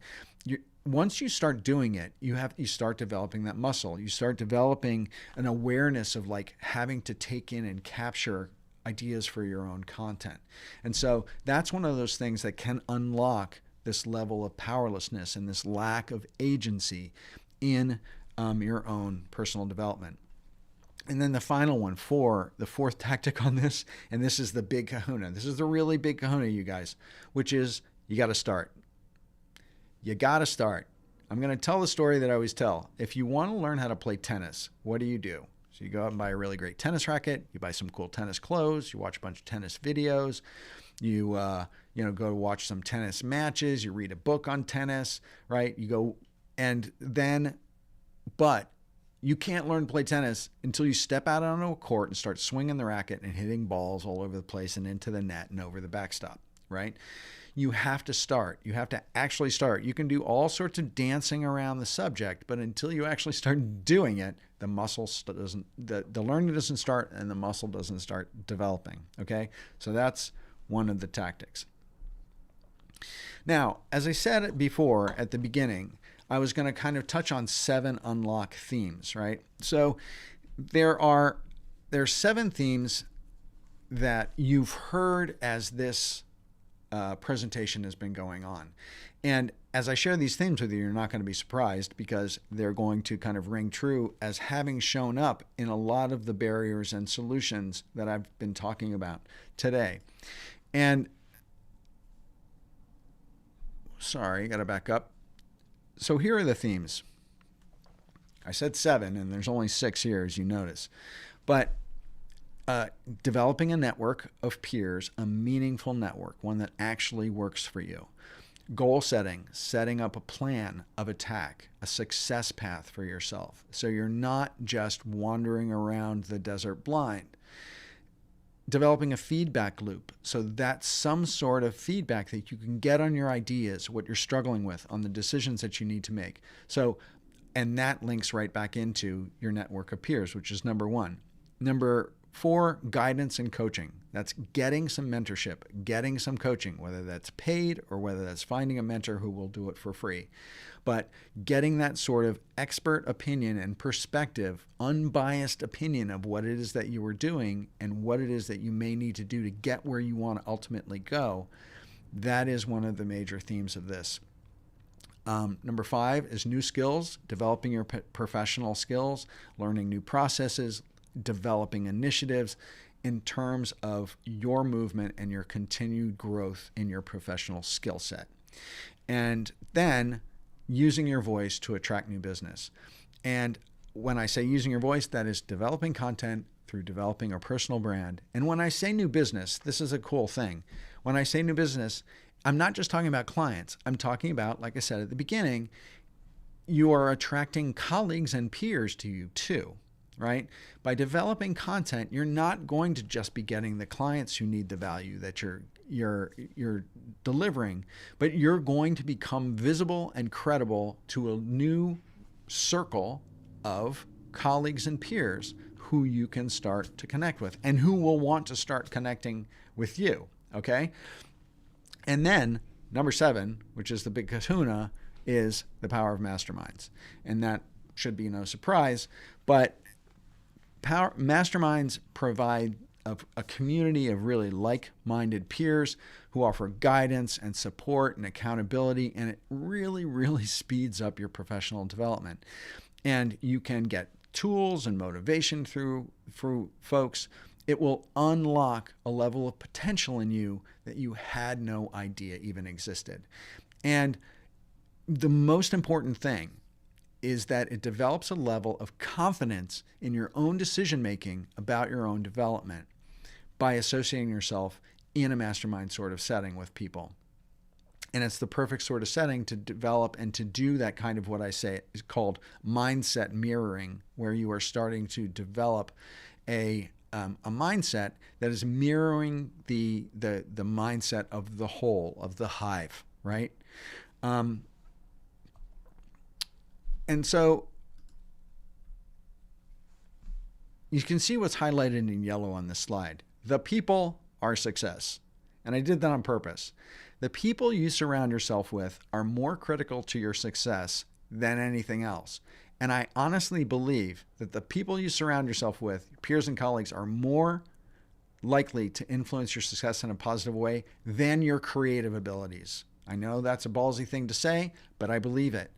once you start doing it, you start developing that muscle. You start developing an awareness of like having to take in and capture ideas for your own content. And so that's one of those things that can unlock this level of powerlessness and this lack of agency in your own personal development. And then the final one, the fourth tactic on this, and this is the big kahuna. This is the really big kahuna, you guys, which is you got to start. You got to start. I'm going to tell the story that I always tell. If you want to learn how to play tennis, what do? So you go out and buy a really great tennis racket, you buy some cool tennis clothes, you watch a bunch of tennis videos, you go watch some tennis matches, you read a book on tennis, right? But you can't learn to play tennis until you step out onto a court and start swinging the racket and hitting balls all over the place and into the net and over the backstop, right? You have to start. You have to actually start. You can do all sorts of dancing around the subject, but until you actually start doing it, the learning doesn't start and the muscle doesn't start developing. Okay, so that's one of the tactics. Now, as I said before at the beginning, I was going to kind of touch on 7 unlock themes, right? So there's 7 themes that you've heard as this presentation has been going on. And as I share these themes with you, you're not going to be surprised, because they're going to kind of ring true as having shown up in a lot of the barriers and solutions that I've been talking about today. And sorry, got to back up. So here are the themes. I said 7, and there's only 6 here, as you notice. But developing a network of peers, a meaningful network, one that actually works for you. Goal setting, setting up a plan of attack, a success path for yourself. So you're not just wandering around the desert blind. Developing a feedback loop. So that's some sort of feedback that you can get on your ideas, what you're struggling with, on the decisions that you need to make. So, and that links right back into your network of peers, which is number 1. Number 4, guidance and coaching. That's getting some mentorship, getting some coaching, whether that's paid or whether that's finding a mentor who will do it for free. But getting that sort of expert opinion and perspective, unbiased opinion of what it is that you are doing and what it is that you may need to do to get where you want to ultimately go, that is one of the major themes of this. Number 5 is new skills, developing your professional skills, learning new processes, developing initiatives in terms of your movement and your continued growth in your professional skill set. And then using your voice to attract new business. And when I say using your voice, that is developing content through developing a personal brand. And when I say new business, this is a cool thing. When I say new business, I'm not just talking about clients. I'm talking about, like I said at the beginning, you are attracting colleagues and peers to you too. Right? By developing content, you're not going to just be getting the clients who need the value that you're delivering, but you're going to become visible and credible to a new circle of colleagues and peers who you can start to connect with and who will want to start connecting with you. Okay? And then number 7, which is the big kahuna, is the power of masterminds. And that should be no surprise, but masterminds provide a community of really like-minded peers who offer guidance and support and accountability, and it really, really speeds up your professional development. And you can get tools and motivation through folks. It will unlock a level of potential in you that you had no idea even existed. And the most important thing is that it develops a level of confidence in your own decision-making about your own development by associating yourself in a mastermind sort of setting with people. And it's the perfect sort of setting to develop and to do that kind of what I say is called mindset mirroring, where you are starting to develop a mindset that is mirroring the mindset of the whole, of the hive, right? And so you can see what's highlighted in yellow on this slide. The people are success. And I did that on purpose. The people you surround yourself with are more critical to your success than anything else. And I honestly believe that the people you surround yourself with, peers and colleagues, are more likely to influence your success in a positive way than your creative abilities. I know that's a ballsy thing to say, but I believe it.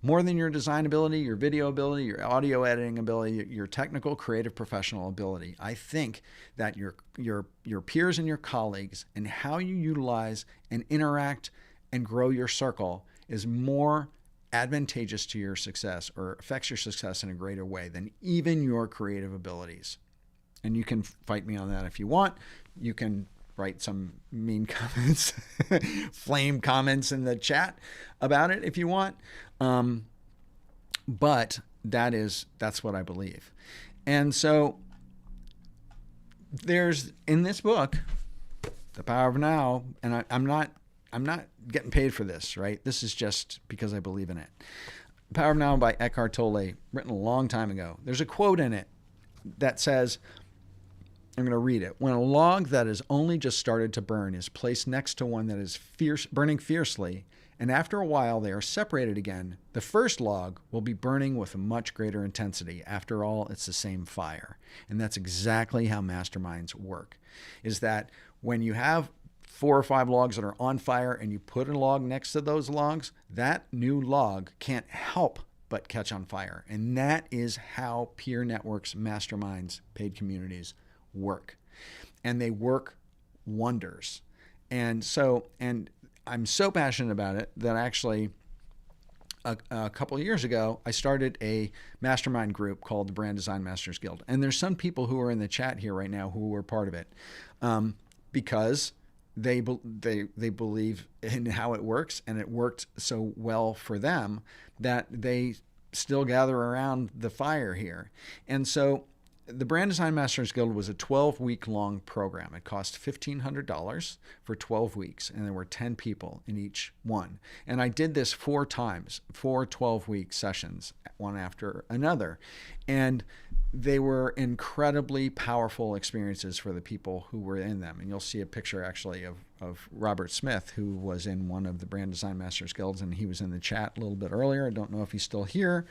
More than your design ability, your video ability, your audio editing ability, your technical, creative, professional ability. I think that your peers and your colleagues and how you utilize and interact and grow your circle is more advantageous to your success or affects your success in a greater way than even your creative abilities. And you can fight me on that if you want. You can write some mean comments, flame comments in the chat about it if you want. But that's what I believe. And so there's in this book, The Power of Now, and I'm not getting paid for this, right? This is just because I believe in it. The Power of Now by Eckhart Tolle, written a long time ago. There's a quote in it that says, I'm going to read it. When a log that has only just started to burn is placed next to one that is burning fiercely, and after a while they are separated again, the first log will be burning with a much greater intensity. After all, it's the same fire. And that's exactly how masterminds work, is that when you have 4 or 5 logs that are on fire and you put a log next to those logs, that new log can't help but catch on fire. And that is how peer networks, masterminds, paid communities work. And they work wonders. And I'm so passionate about it that actually a couple of years ago, I started a mastermind group called the Brand Design Masters Guild. And there's some people who are in the chat here right now who were part of it because they believe in how it works, and it worked so well for them that they still gather around the fire here. And so the Brand Design Masters Guild was a 12-week long program. It cost $1,500 for 12 weeks, and there were 10 people in each one. And I did this 4 times, 4 12-week sessions, one after another. And they were incredibly powerful experiences for the people who were in them. And you'll see a picture actually of Robert Smith, who was in one of the Brand Design Masters Guilds, and he was in the chat a little bit earlier. I don't know if he's still here.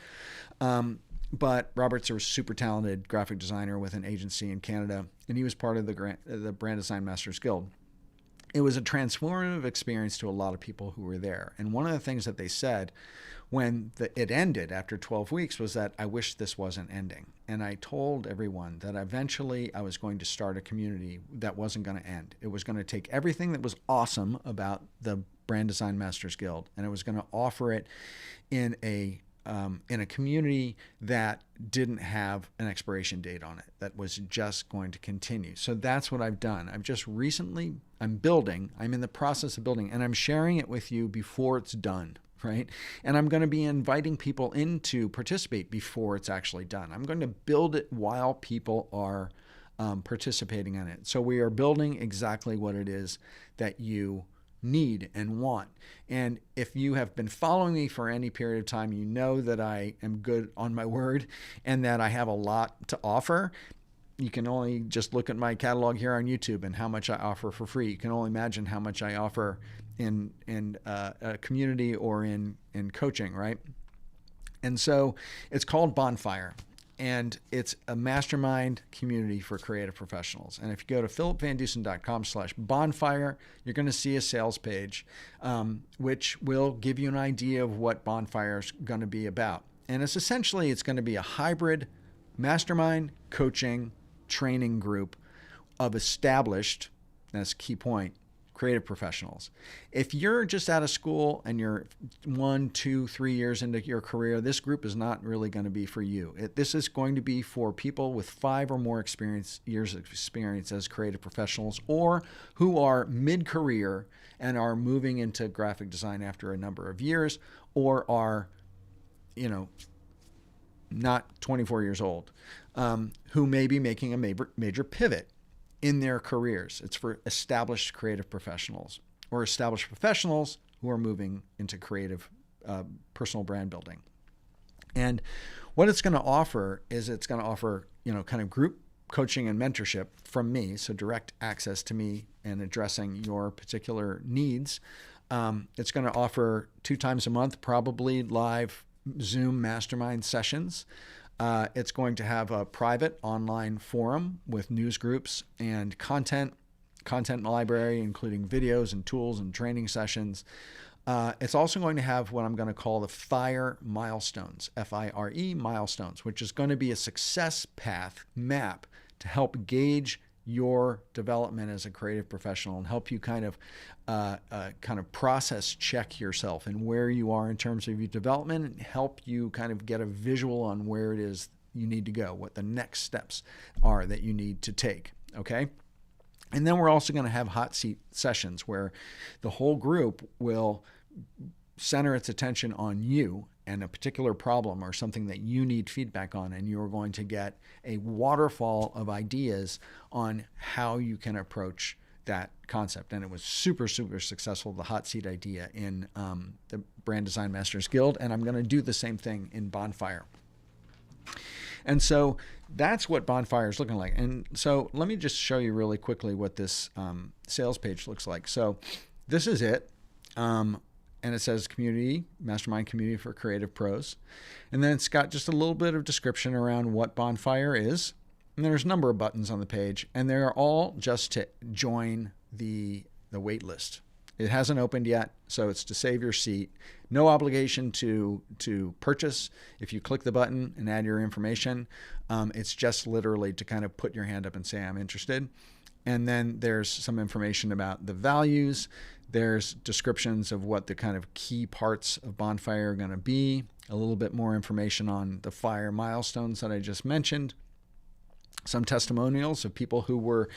But Robert's a super talented graphic designer with an agency in Canada, and he was part of the Brand Design Masters Guild. It was a transformative experience to a lot of people who were there. And one of the things that they said when it ended after 12 weeks was that, I wish this wasn't ending. And I told everyone that eventually I was going to start a community that wasn't going to end. It was going to take everything that was awesome about the Brand Design Masters Guild, and it was going to offer it in a community that didn't have an expiration date on it, that was just going to continue. So that's what I've done. I'm in the process of building, and I'm sharing it with you before it's done, right? And I'm going to be inviting people in to participate before it's actually done. I'm going to build it while people are participating in it. So we are building exactly what it is that you need and want. And if you have been following me for any period of time, you know that I am good on my word and that I have a lot to offer. You can only just look at my catalog here on YouTube and how much I offer for free. You can only imagine how much I offer in a community or in coaching, right? And so it's called Bonfire. And it's a mastermind community for creative professionals. And if you go to philipvandusen.com/bonfire, you're going to see a sales page, which will give you an idea of what Bonfire is going to be about. And it's going to be a hybrid mastermind coaching training group of established, that's a key point, creative professionals. If you're just out of school and you're 1, 2, 3 years into your career, this group is not really going to be for you. This is going to be for people with 5 or more years of experience as creative professionals, or who are mid-career and are moving into graphic design after a number of years, or are, not 24 years old, who may be making a major pivot in their careers. It's for established creative professionals or established professionals who are moving into creative personal brand building. And what it's going to offer is kind of group coaching and mentorship from me, so direct access to me and addressing your particular needs. It's going to offer 2 times a month, probably live Zoom mastermind sessions. It's going to have a private online forum with news groups and content library, including videos and tools and training sessions. It's also going to have what I'm going to call the FIRE milestones, FIRE milestones, which is going to be a success path map to help gauge your development as a creative professional and help you kind of process check yourself and where you are in terms of your development, and help you kind of get a visual on where it is you need to go, what the next steps are that you need to take, okay? And then we're also going to have hot seat sessions where the whole group will center its attention on you and a particular problem or something that you need feedback on, and you're going to get a waterfall of ideas on how you can approach that concept. And it was super, super successful, the hot seat idea in the Brand Design Masters Guild, and I'm going to do the same thing in Bonfire. And so that's what Bonfire is looking like. And so let me just show you really quickly what this sales page looks like. So this is it. And it says community, mastermind community for creative pros. And then it's got just a little bit of description around what Bonfire is. And there's a number of buttons on the page, and they're all just to join the wait list. It hasn't opened yet, so it's to save your seat. No obligation to purchase. If you click the button and add your information, it's just literally to kind of put your hand up and say, I'm interested. And then there's some information about the values. There's descriptions of what the kind of key parts of Bonfire are going to be, a little bit more information on the FIRE milestones that I just mentioned. some testimonials of people who were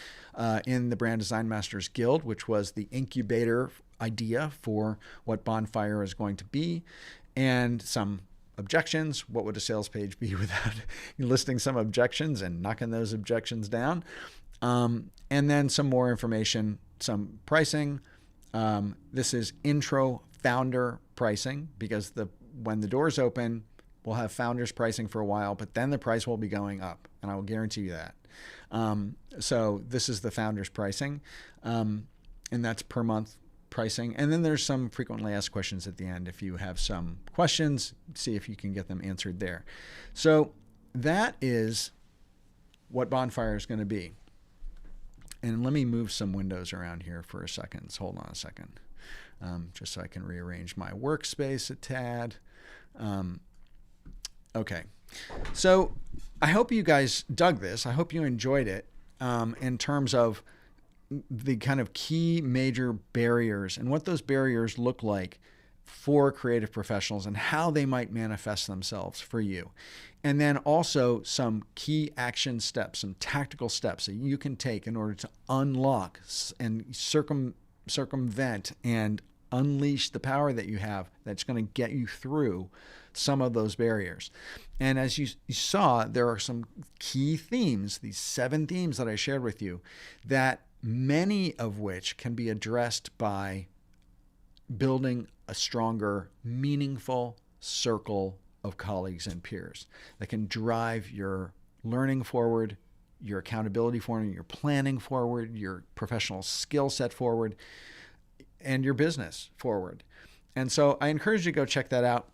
in the Brand Design Masters Guild, which was the incubator idea for what Bonfire is going to be, and some objections. What would a sales page be without listing some objections and knocking those objections down? And then some more information, some pricing. This is intro founder pricing, because when the doors open, we'll have founders pricing for a while, but then the price will be going up, and I will guarantee you that. So this is the founders pricing, and that's per month pricing. And then there's some frequently asked questions at the end. If you have some questions, see if you can get them answered there. So that is what Bonfire is going to be. And let me move some windows around here for a second. So hold on a second, just so I can rearrange my workspace a tad. Okay, so I hope you guys dug this. I hope you enjoyed it in terms of the kind of key major barriers and what those barriers look like for creative professionals and how they might manifest themselves for you. And then also some key action steps, some tactical steps that you can take in order to unlock and circumvent and unleash the power that you have that's going to get you through some of those barriers. And as you saw, there are some key themes, these 7 themes that I shared with you, that many of which can be addressed by building a stronger, meaningful circle of colleagues and peers that can drive your learning forward, your accountability forward, your planning forward, your professional skill set forward, and your business forward. And so I encourage you to go check that out.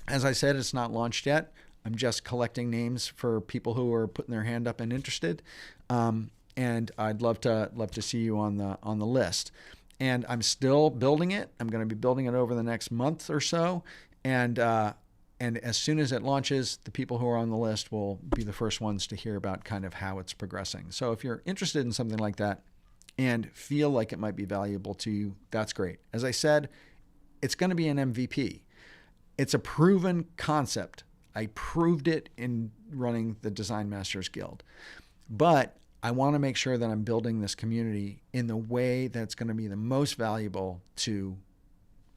As I said, it's not launched yet. I'm just collecting names for people who are putting their hand up and interested. And I'd love to see you on the list. And I'm still building it. I'm going to be building it over the next month or so. And as soon as it launches, the people who are on the list will be the first ones to hear about kind of how it's progressing. So if you're interested in something like that and feel like it might be valuable to you, that's great. As I said, it's going to be an MVP. It's a proven concept. I proved it in running the Design Masters Guild. But I want to make sure that I'm building this community in the way that's going to be the most valuable to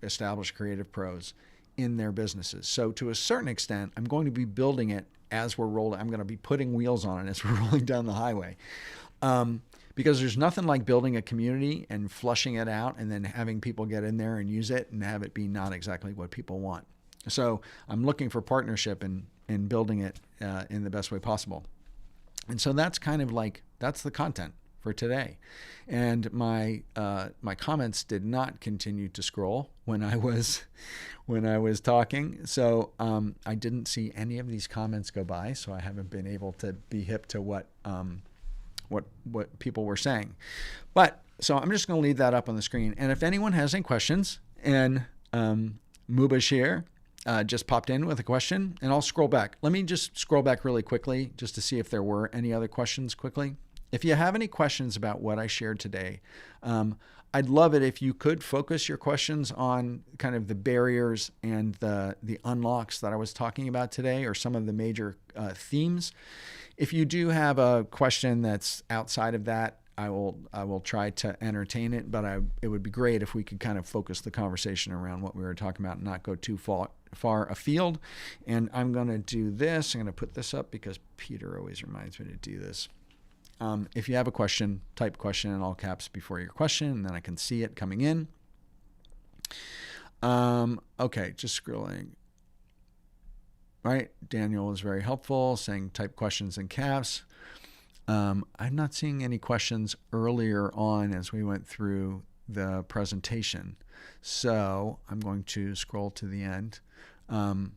established creative pros in their businesses. So to a certain extent, I'm going to be building it as we're rolling. I'm going to be putting wheels on it as we're rolling down the highway. Because there's nothing like building a community and flushing it out and then having people get in there and use it and have it be not exactly what people want. So I'm looking for partnership in building it in the best way possible. And so that's kind of like, that's the content for today. And my comments did not continue to scroll when I was talking. So I didn't see any of these comments go by. So I haven't been able to be hip to what people were saying. But so I'm just going to leave that up on the screen. And if anyone has any questions, and Mubashir just popped in with a question, and I'll scroll back. Let me just scroll back really quickly just to see if there were any other questions quickly. If you have any questions about what I shared today, I'd love it if you could focus your questions on kind of the barriers and the unlocks that I was talking about today, or some of the major themes. If you do have a question that's outside of that, I will try to entertain it, but it would be great if we could kind of focus the conversation around what we were talking about and not go too far afield. And I'm going to do this. I'm going to put this up because Peter always reminds me to do this. If you have a question, type question in all caps before your question, and then I can see it coming in. Okay, just scrolling. All right, Daniel was very helpful, saying type questions in caps. I'm not seeing any questions earlier on as we went through the presentation. So I'm going to scroll to the end and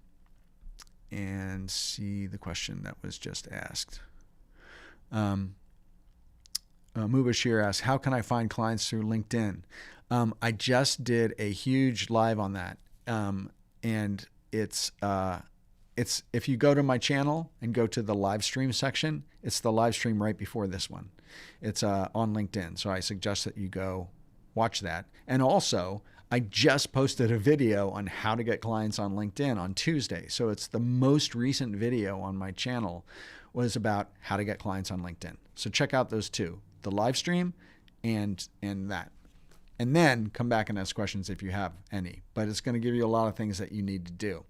see the question that was just asked. Mubashir asks, how can I find clients through LinkedIn? I just did a huge live on that. And it's if you go to my channel and go to the live stream section, it's the live stream right before this one. It's on LinkedIn. So I suggest that you go watch that. And also, I just posted a video on how to get clients on LinkedIn on Tuesday. So it's the most recent video on my channel was about how to get clients on LinkedIn. So check out those two, the live stream and that. And then come back and ask questions if you have any. But it's going to give you a lot of things that you need to do.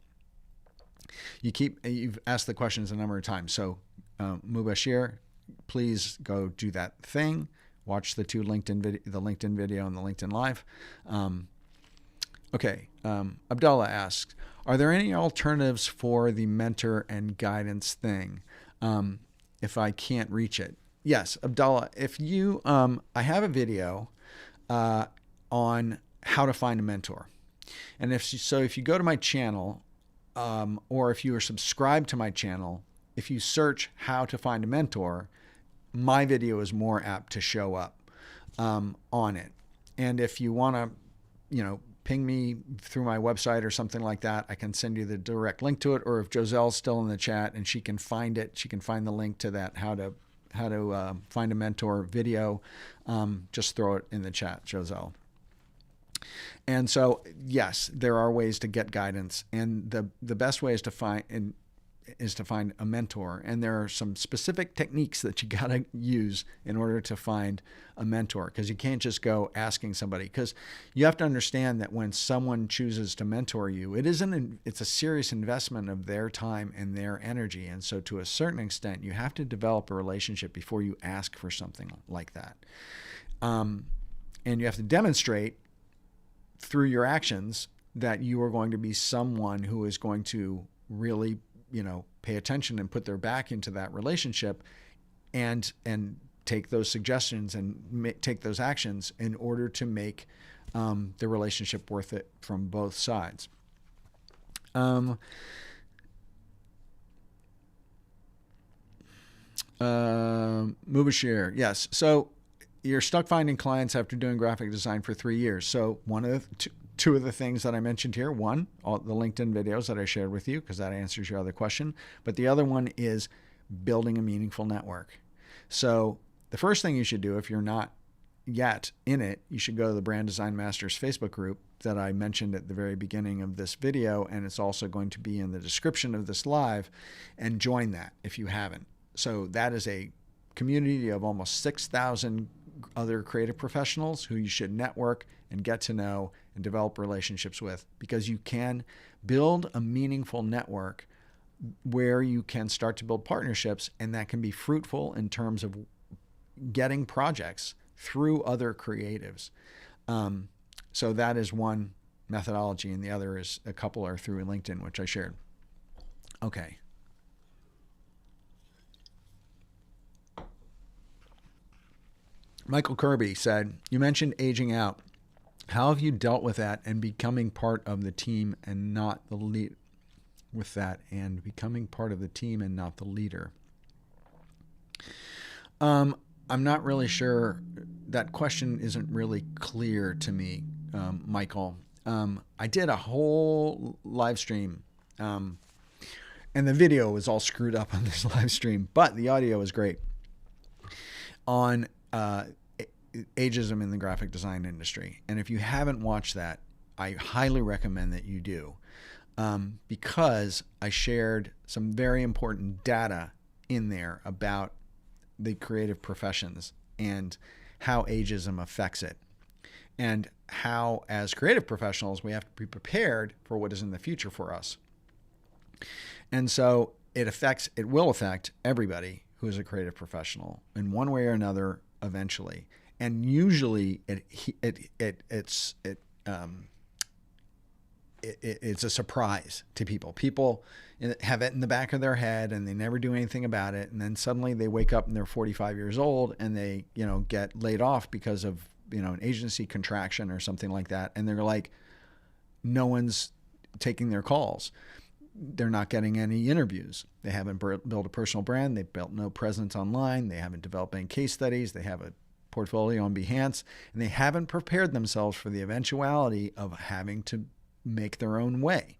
You've asked the questions a number of times. So Mubashir, please go do that thing. Watch the two LinkedIn video, the LinkedIn video and the LinkedIn Live. Abdullah asks, are there any alternatives for the mentor and guidance thing if I can't reach it? Yes, Abdullah, if you, I have a video on how to find a mentor. And if you go to my channel, or if you are subscribed to my channel, if you search how to find a mentor, my video is more apt to show up on it. And if you want to, ping me through my website or something like that, I can send you the direct link to it. Or if Joselle's still in the chat and she can find it, she can find the link to that how to find a mentor video. Just throw it in the chat, Joselle. And so, yes, there are ways to get guidance, and the best way is to find a mentor. And there are some specific techniques that you got to use in order to find a mentor, because you can't just go asking somebody, because you have to understand that when someone chooses to mentor you, it's a serious investment of their time and their energy. And so to a certain extent, you have to develop a relationship before you ask for something like that. And you have to demonstrate through your actions that you are going to be someone who is going to really, pay attention and put their back into that relationship and take those suggestions and take those actions in order to make the relationship worth it from both sides. Mubashir, yes. So you're stuck finding clients after doing graphic design for 3 years. So two of the things that I mentioned here, one, all the LinkedIn videos that I shared with you, because that answers your other question. But the other one is building a meaningful network. So the first thing you should do, if you're not yet in it, you should go to the Brand Design Masters Facebook group that I mentioned at the very beginning of this video. And it's also going to be in the description of this live, and join that if you haven't. So that is a community of almost 6,000 other creative professionals who you should network and get to know and develop relationships with, because you can build a meaningful network where you can start to build partnerships, and that can be fruitful in terms of getting projects through other creatives. So that is one methodology, and the other is a couple are through LinkedIn, which I shared. Okay. Michael Kirby said, you mentioned aging out. How have you dealt with that and becoming part of the team and not the lead with that and becoming part of the team and not the leader? I'm not really sure. That question isn't really clear to me, Michael. I did a whole live stream, and the video was all screwed up on this live stream, but the audio is great, on ageism in the graphic design industry. And if you haven't watched that, I highly recommend that you do, because I shared some very important data in there about the creative professions and how ageism affects it, and how as creative professionals we have to be prepared for what is in the future for us. And so it will affect everybody who is a creative professional in one way or another eventually. And usually it's a surprise to people. People have it in the back of their head and they never do anything about it. And then suddenly they wake up and they're 45 years old and they, get laid off because of, an agency contraction or something like that. And they're like, no one's taking their calls. They're not getting any interviews. They haven't built a personal brand. They've built no presence online. They haven't developed any case studies. They have a portfolio on Behance, and they haven't prepared themselves for the eventuality of having to make their own way.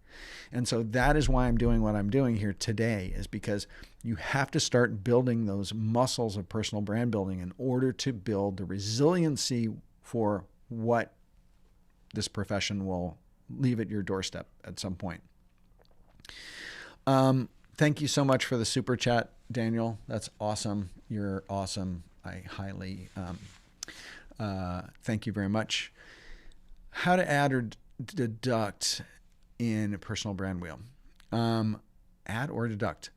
And so that is why I'm doing what I'm doing here today, is because you have to start building those muscles of personal brand building in order to build the resiliency for what this profession will leave at your doorstep at some point. Thank you so much for the super chat, Daniel. That's awesome. You're awesome. I highly thank you very much. How to add or deduct in a personal brand wheel. Add or deduct.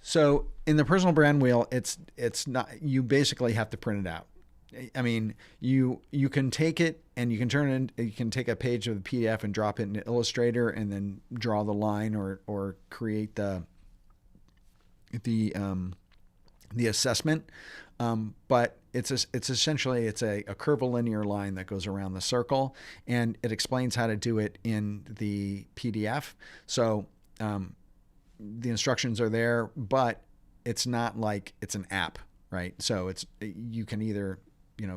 So in the personal brand wheel, it's not, you basically have to print it out. I mean, you can take it and you can turn it in, you can take a page of the PDF and drop it in Illustrator and then draw the line or create the assessment. But it's essentially a curvilinear line that goes around the circle, and it explains how to do it in the PDF. So the instructions are there, but it's not like it's an app, right? So you can either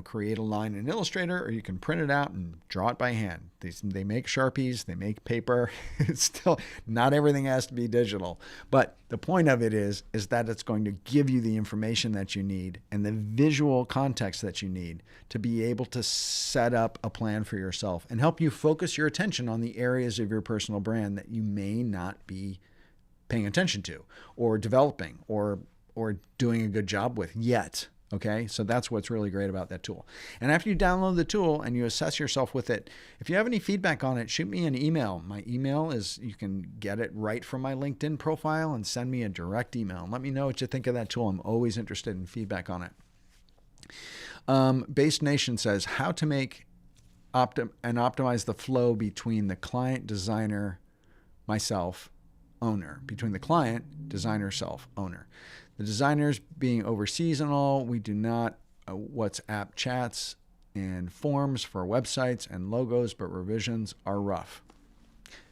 create a line in Illustrator, or you can print it out and draw it by hand. They make Sharpies, they make paper. It's still, not everything has to be digital. But the point of it is that it's going to give you the information that you need and the visual context that you need to be able to set up a plan for yourself and help you focus your attention on the areas of your personal brand that you may not be paying attention to or developing or doing a good job with yet. Okay, so that's what's really great about that tool. And after you download the tool and you assess yourself with it, if you have any feedback on it, shoot me an email. My email is, you can get it right from my LinkedIn profile and send me a direct email. Let me know what you think of that tool. I'm always interested in feedback on it. Base Nation says, how to make and optimize the flow between the client, designer, myself, owner. Between the client, designer, self, owner. The designers being overseas and all, we do not WhatsApp chats and forms for websites and logos, but revisions are rough.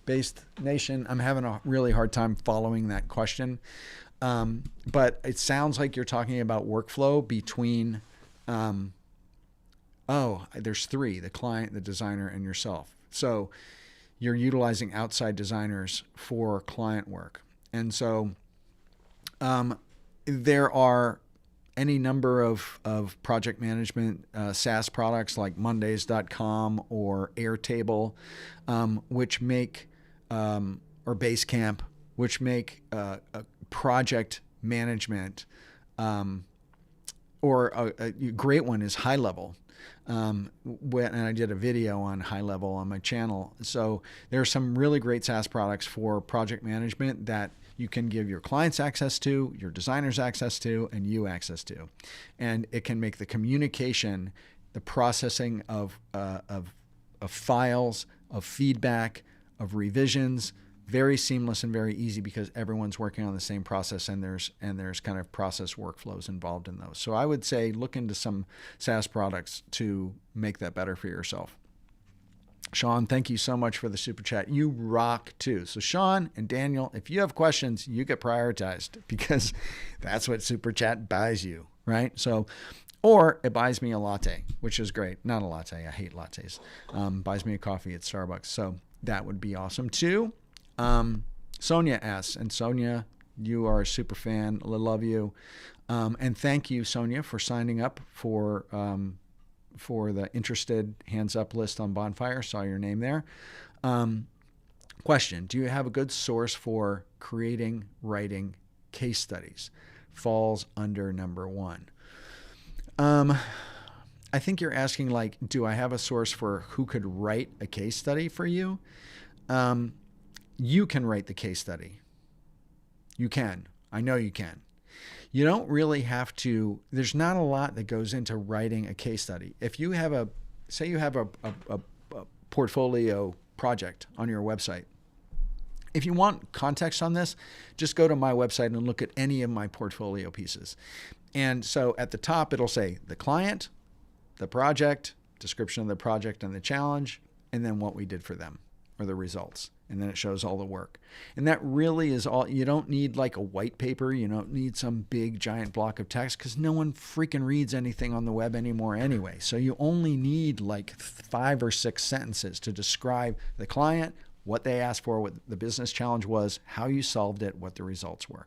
Based Nation, I'm having a really hard time following that question. But it sounds like you're talking about workflow between, there's three, the client, the designer, and yourself. So you're utilizing outside designers for client work. And so, there are any number of project management SaaS products like Mondays.com or Airtable, which make, or Basecamp, which make project management, or a great one is High Level. And I did a video on High Level on my channel. So there are some really great SaaS products for project management that you can give your clients access to, your designers access to, and you access to. And it can make the communication, the processing of files, of feedback, of revisions, very seamless and very easy because everyone's working on the same process, and there's kind of process workflows involved in those. So I would say look into some SaaS products to make that better for yourself. Sean, thank you so much for the super chat. You rock too. So Sean and Daniel, if you have questions, you get prioritized because that's what super chat buys you, right? So, or it buys me a latte, which is great. Not a latte. I hate lattes. Buys me a coffee at Starbucks. So that would be awesome too. Sonia asks, and Sonia, you are a super fan. I love you. And thank you, Sonia, for signing up for the interested hands up list on Bonfire. Saw your name there. Question, do you have a good source for creating, writing case studies? Falls under number one. I think you're asking like, do I have a source for who could write a case study for you? You can write the case study. You can. I know you can. You don't really have to, there's not a lot that goes into writing a case study. If you have say you have a portfolio project on your website, if you want context on this, just go to my website and look at any of my portfolio pieces. And so at the top, it'll say the client, the project, description of the project and the challenge, and then what we did for them or the results. And then it shows all the work. And that really is all. You don't need like a white paper. You don't need some big giant block of text because no one freaking reads anything on the web anymore anyway. So you only need like 5 or 6 sentences to describe the client, what they asked for, what the business challenge was, how you solved it, what the results were,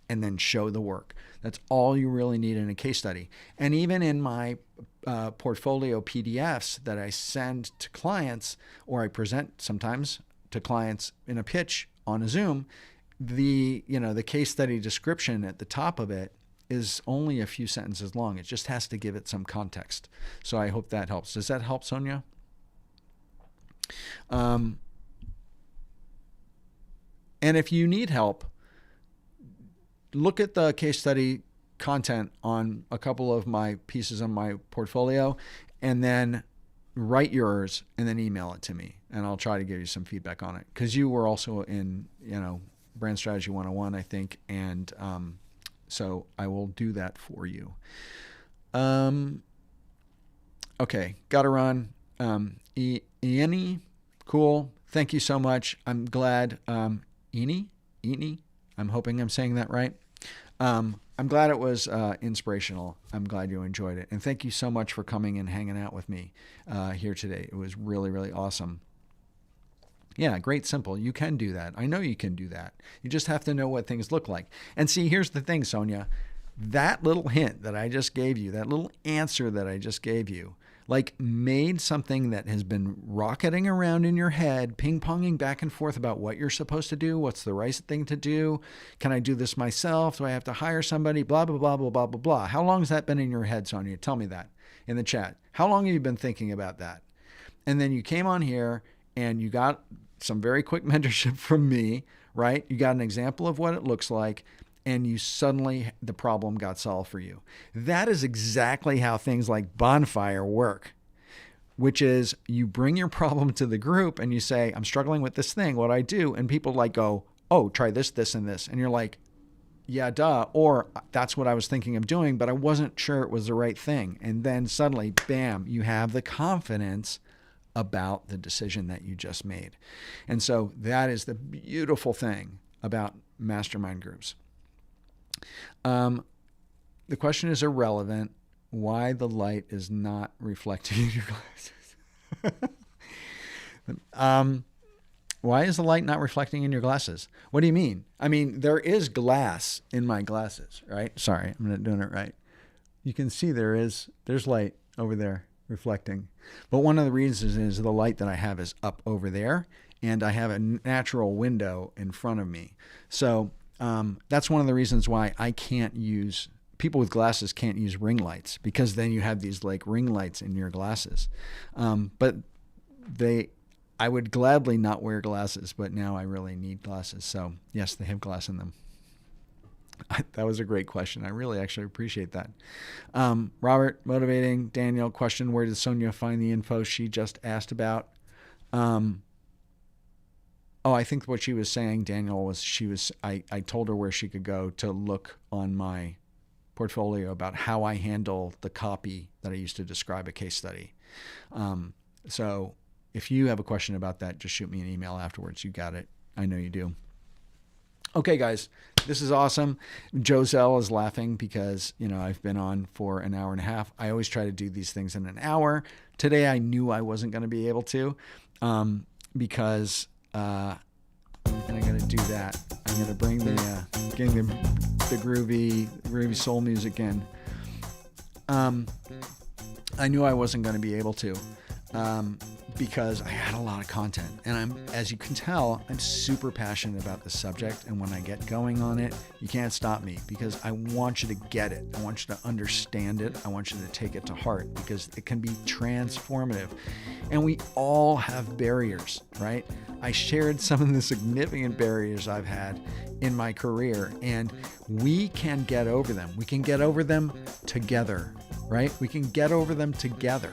and then show the work. That's all you really need in a case study. And even in my portfolio PDFs that I send to clients, or I present sometimes to clients in a pitch on a Zoom, the case study description at the top of it is only a few sentences long. It just has to give it some context. So I hope that helps. Does that help, Sonia? And if you need help, look at the case study content on a couple of my pieces on my portfolio, and then write yours and then email it to me, and I'll try to give you some feedback on it, because you were also in Brand Strategy 101, I think, and so I will do that for you. Okay, gotta run. Ieni, cool. Thank you so much. I'm glad. Ieni, I'm hoping I'm saying that right. I'm glad it was inspirational. I'm glad you enjoyed it. And thank you so much for coming and hanging out with me here today. It was really, really awesome. Yeah, great, simple. You can do that. I know you can do that. You just have to know what things look like. And see, here's the thing, Sonia. That little hint that I just gave you, that little answer that I just gave you, like made something that has been rocketing around in your head, ping-ponging back and forth about what you're supposed to do, what's the right thing to do, can I do this myself, do I have to hire somebody, blah, blah, blah, blah, blah, blah, blah. How long has that been in your head, Sonia? Tell me that in the chat. How long have you been thinking about that? And then you came on here and you got some very quick mentorship from me, right? You got an example of what it looks like, and you suddenly, the problem got solved for you. That is exactly how things like Bonfire work, which is you bring your problem to the group and you say, I'm struggling with this thing, what do I do? And people like go, oh, try this, this, and this. And you're like, yeah, duh. Or that's what I was thinking of doing, but I wasn't sure it was the right thing. And then suddenly, bam, you have the confidence about the decision that you just made. And so that is the beautiful thing about mastermind groups. The question is irrelevant. Why the light is not reflecting in your glasses? Why is the light not reflecting in your glasses? What do you mean? I mean, there is glass in my glasses, right? Sorry, I'm not doing it right. You can see there's light over there reflecting. But one of the reasons is the light that I have is up over there, and I have a natural window in front of me. So that's one of the reasons why people with glasses can't use ring lights, because then you have these like ring lights in your glasses. But I would gladly not wear glasses, but now I really need glasses. So yes, they have glass in them. That was a great question. I really actually appreciate that. Robert, motivating. Daniel, question, where did Sonia find the info she just asked about? I think what she was saying, Daniel, was I told her where she could go to look on my portfolio about how I handle the copy that I used to describe a case study. So if you have a question about that, just shoot me an email afterwards. You got it. I know you do. Okay, guys, this is awesome. Joselle is laughing because, I've been on for an hour and a half. I always try to do these things in an hour. Today, I knew I wasn't going to be able to because and I'm going to do that. I'm going to bring the groovy soul music in. I knew I wasn't going to be able to because I had a lot of content, and as you can tell, I'm super passionate about the subject. And when I get going on it, you can't stop me, because I want you to get it. I want you to understand it. I want you to take it to heart, because it can be transformative. And we all have barriers, right? I shared some of the significant barriers I've had in my career, and we can get over them. We can get over them together, right? We can get over them together.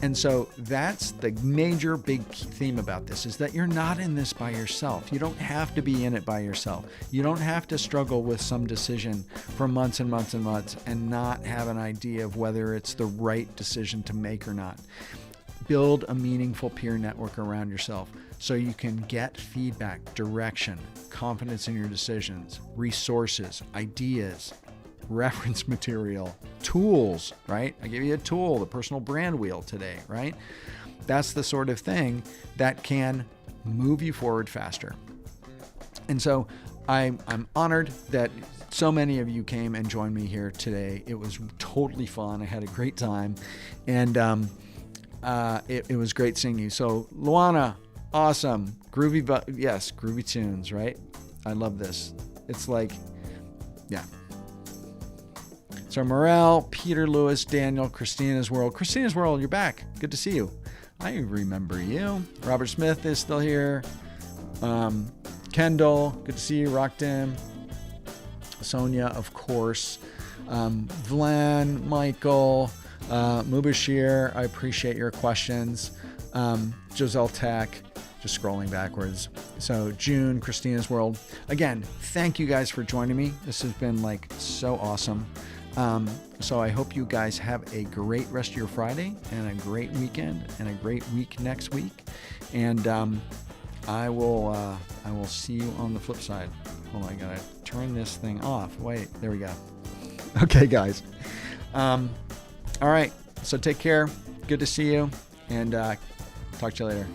And so that's the major big theme about this, is that you're not in this by yourself. You don't have to be in it by yourself. You don't have to struggle with some decision for months and months and months and not have an idea of whether it's the right decision to make or not. Build a meaningful peer network around yourself so you can get feedback, direction, confidence in your decisions, resources, ideas, reference material, tools, right? I gave you a tool, the personal brand wheel today, right? That's the sort of thing that can move you forward faster. And so I'm honored that so many of you came and joined me here today. It was totally fun. I had a great time, and it was great seeing you. So Luana, awesome. Groovy tunes, right? I love this. It's like, yeah. So Morel, Peter Lewis, Daniel, Christina's World. Christina's World, you're back. Good to see you. I remember you. Robert Smith is still here. Kendall, good to see you. Rockdim. Sonia, of course. Vlan, Michael, Mubashir, I appreciate your questions. Giselle Tech, just scrolling backwards. So June, Christina's World. Again, thank you guys for joining me. This has been like so awesome. So I hope you guys have a great rest of your Friday and a great weekend and a great week next week. And I will see you on the flip side. Hold on, I gotta turn this thing off. Wait, there we go. Okay, guys. All right, so take care. Good to see you, and talk to you later.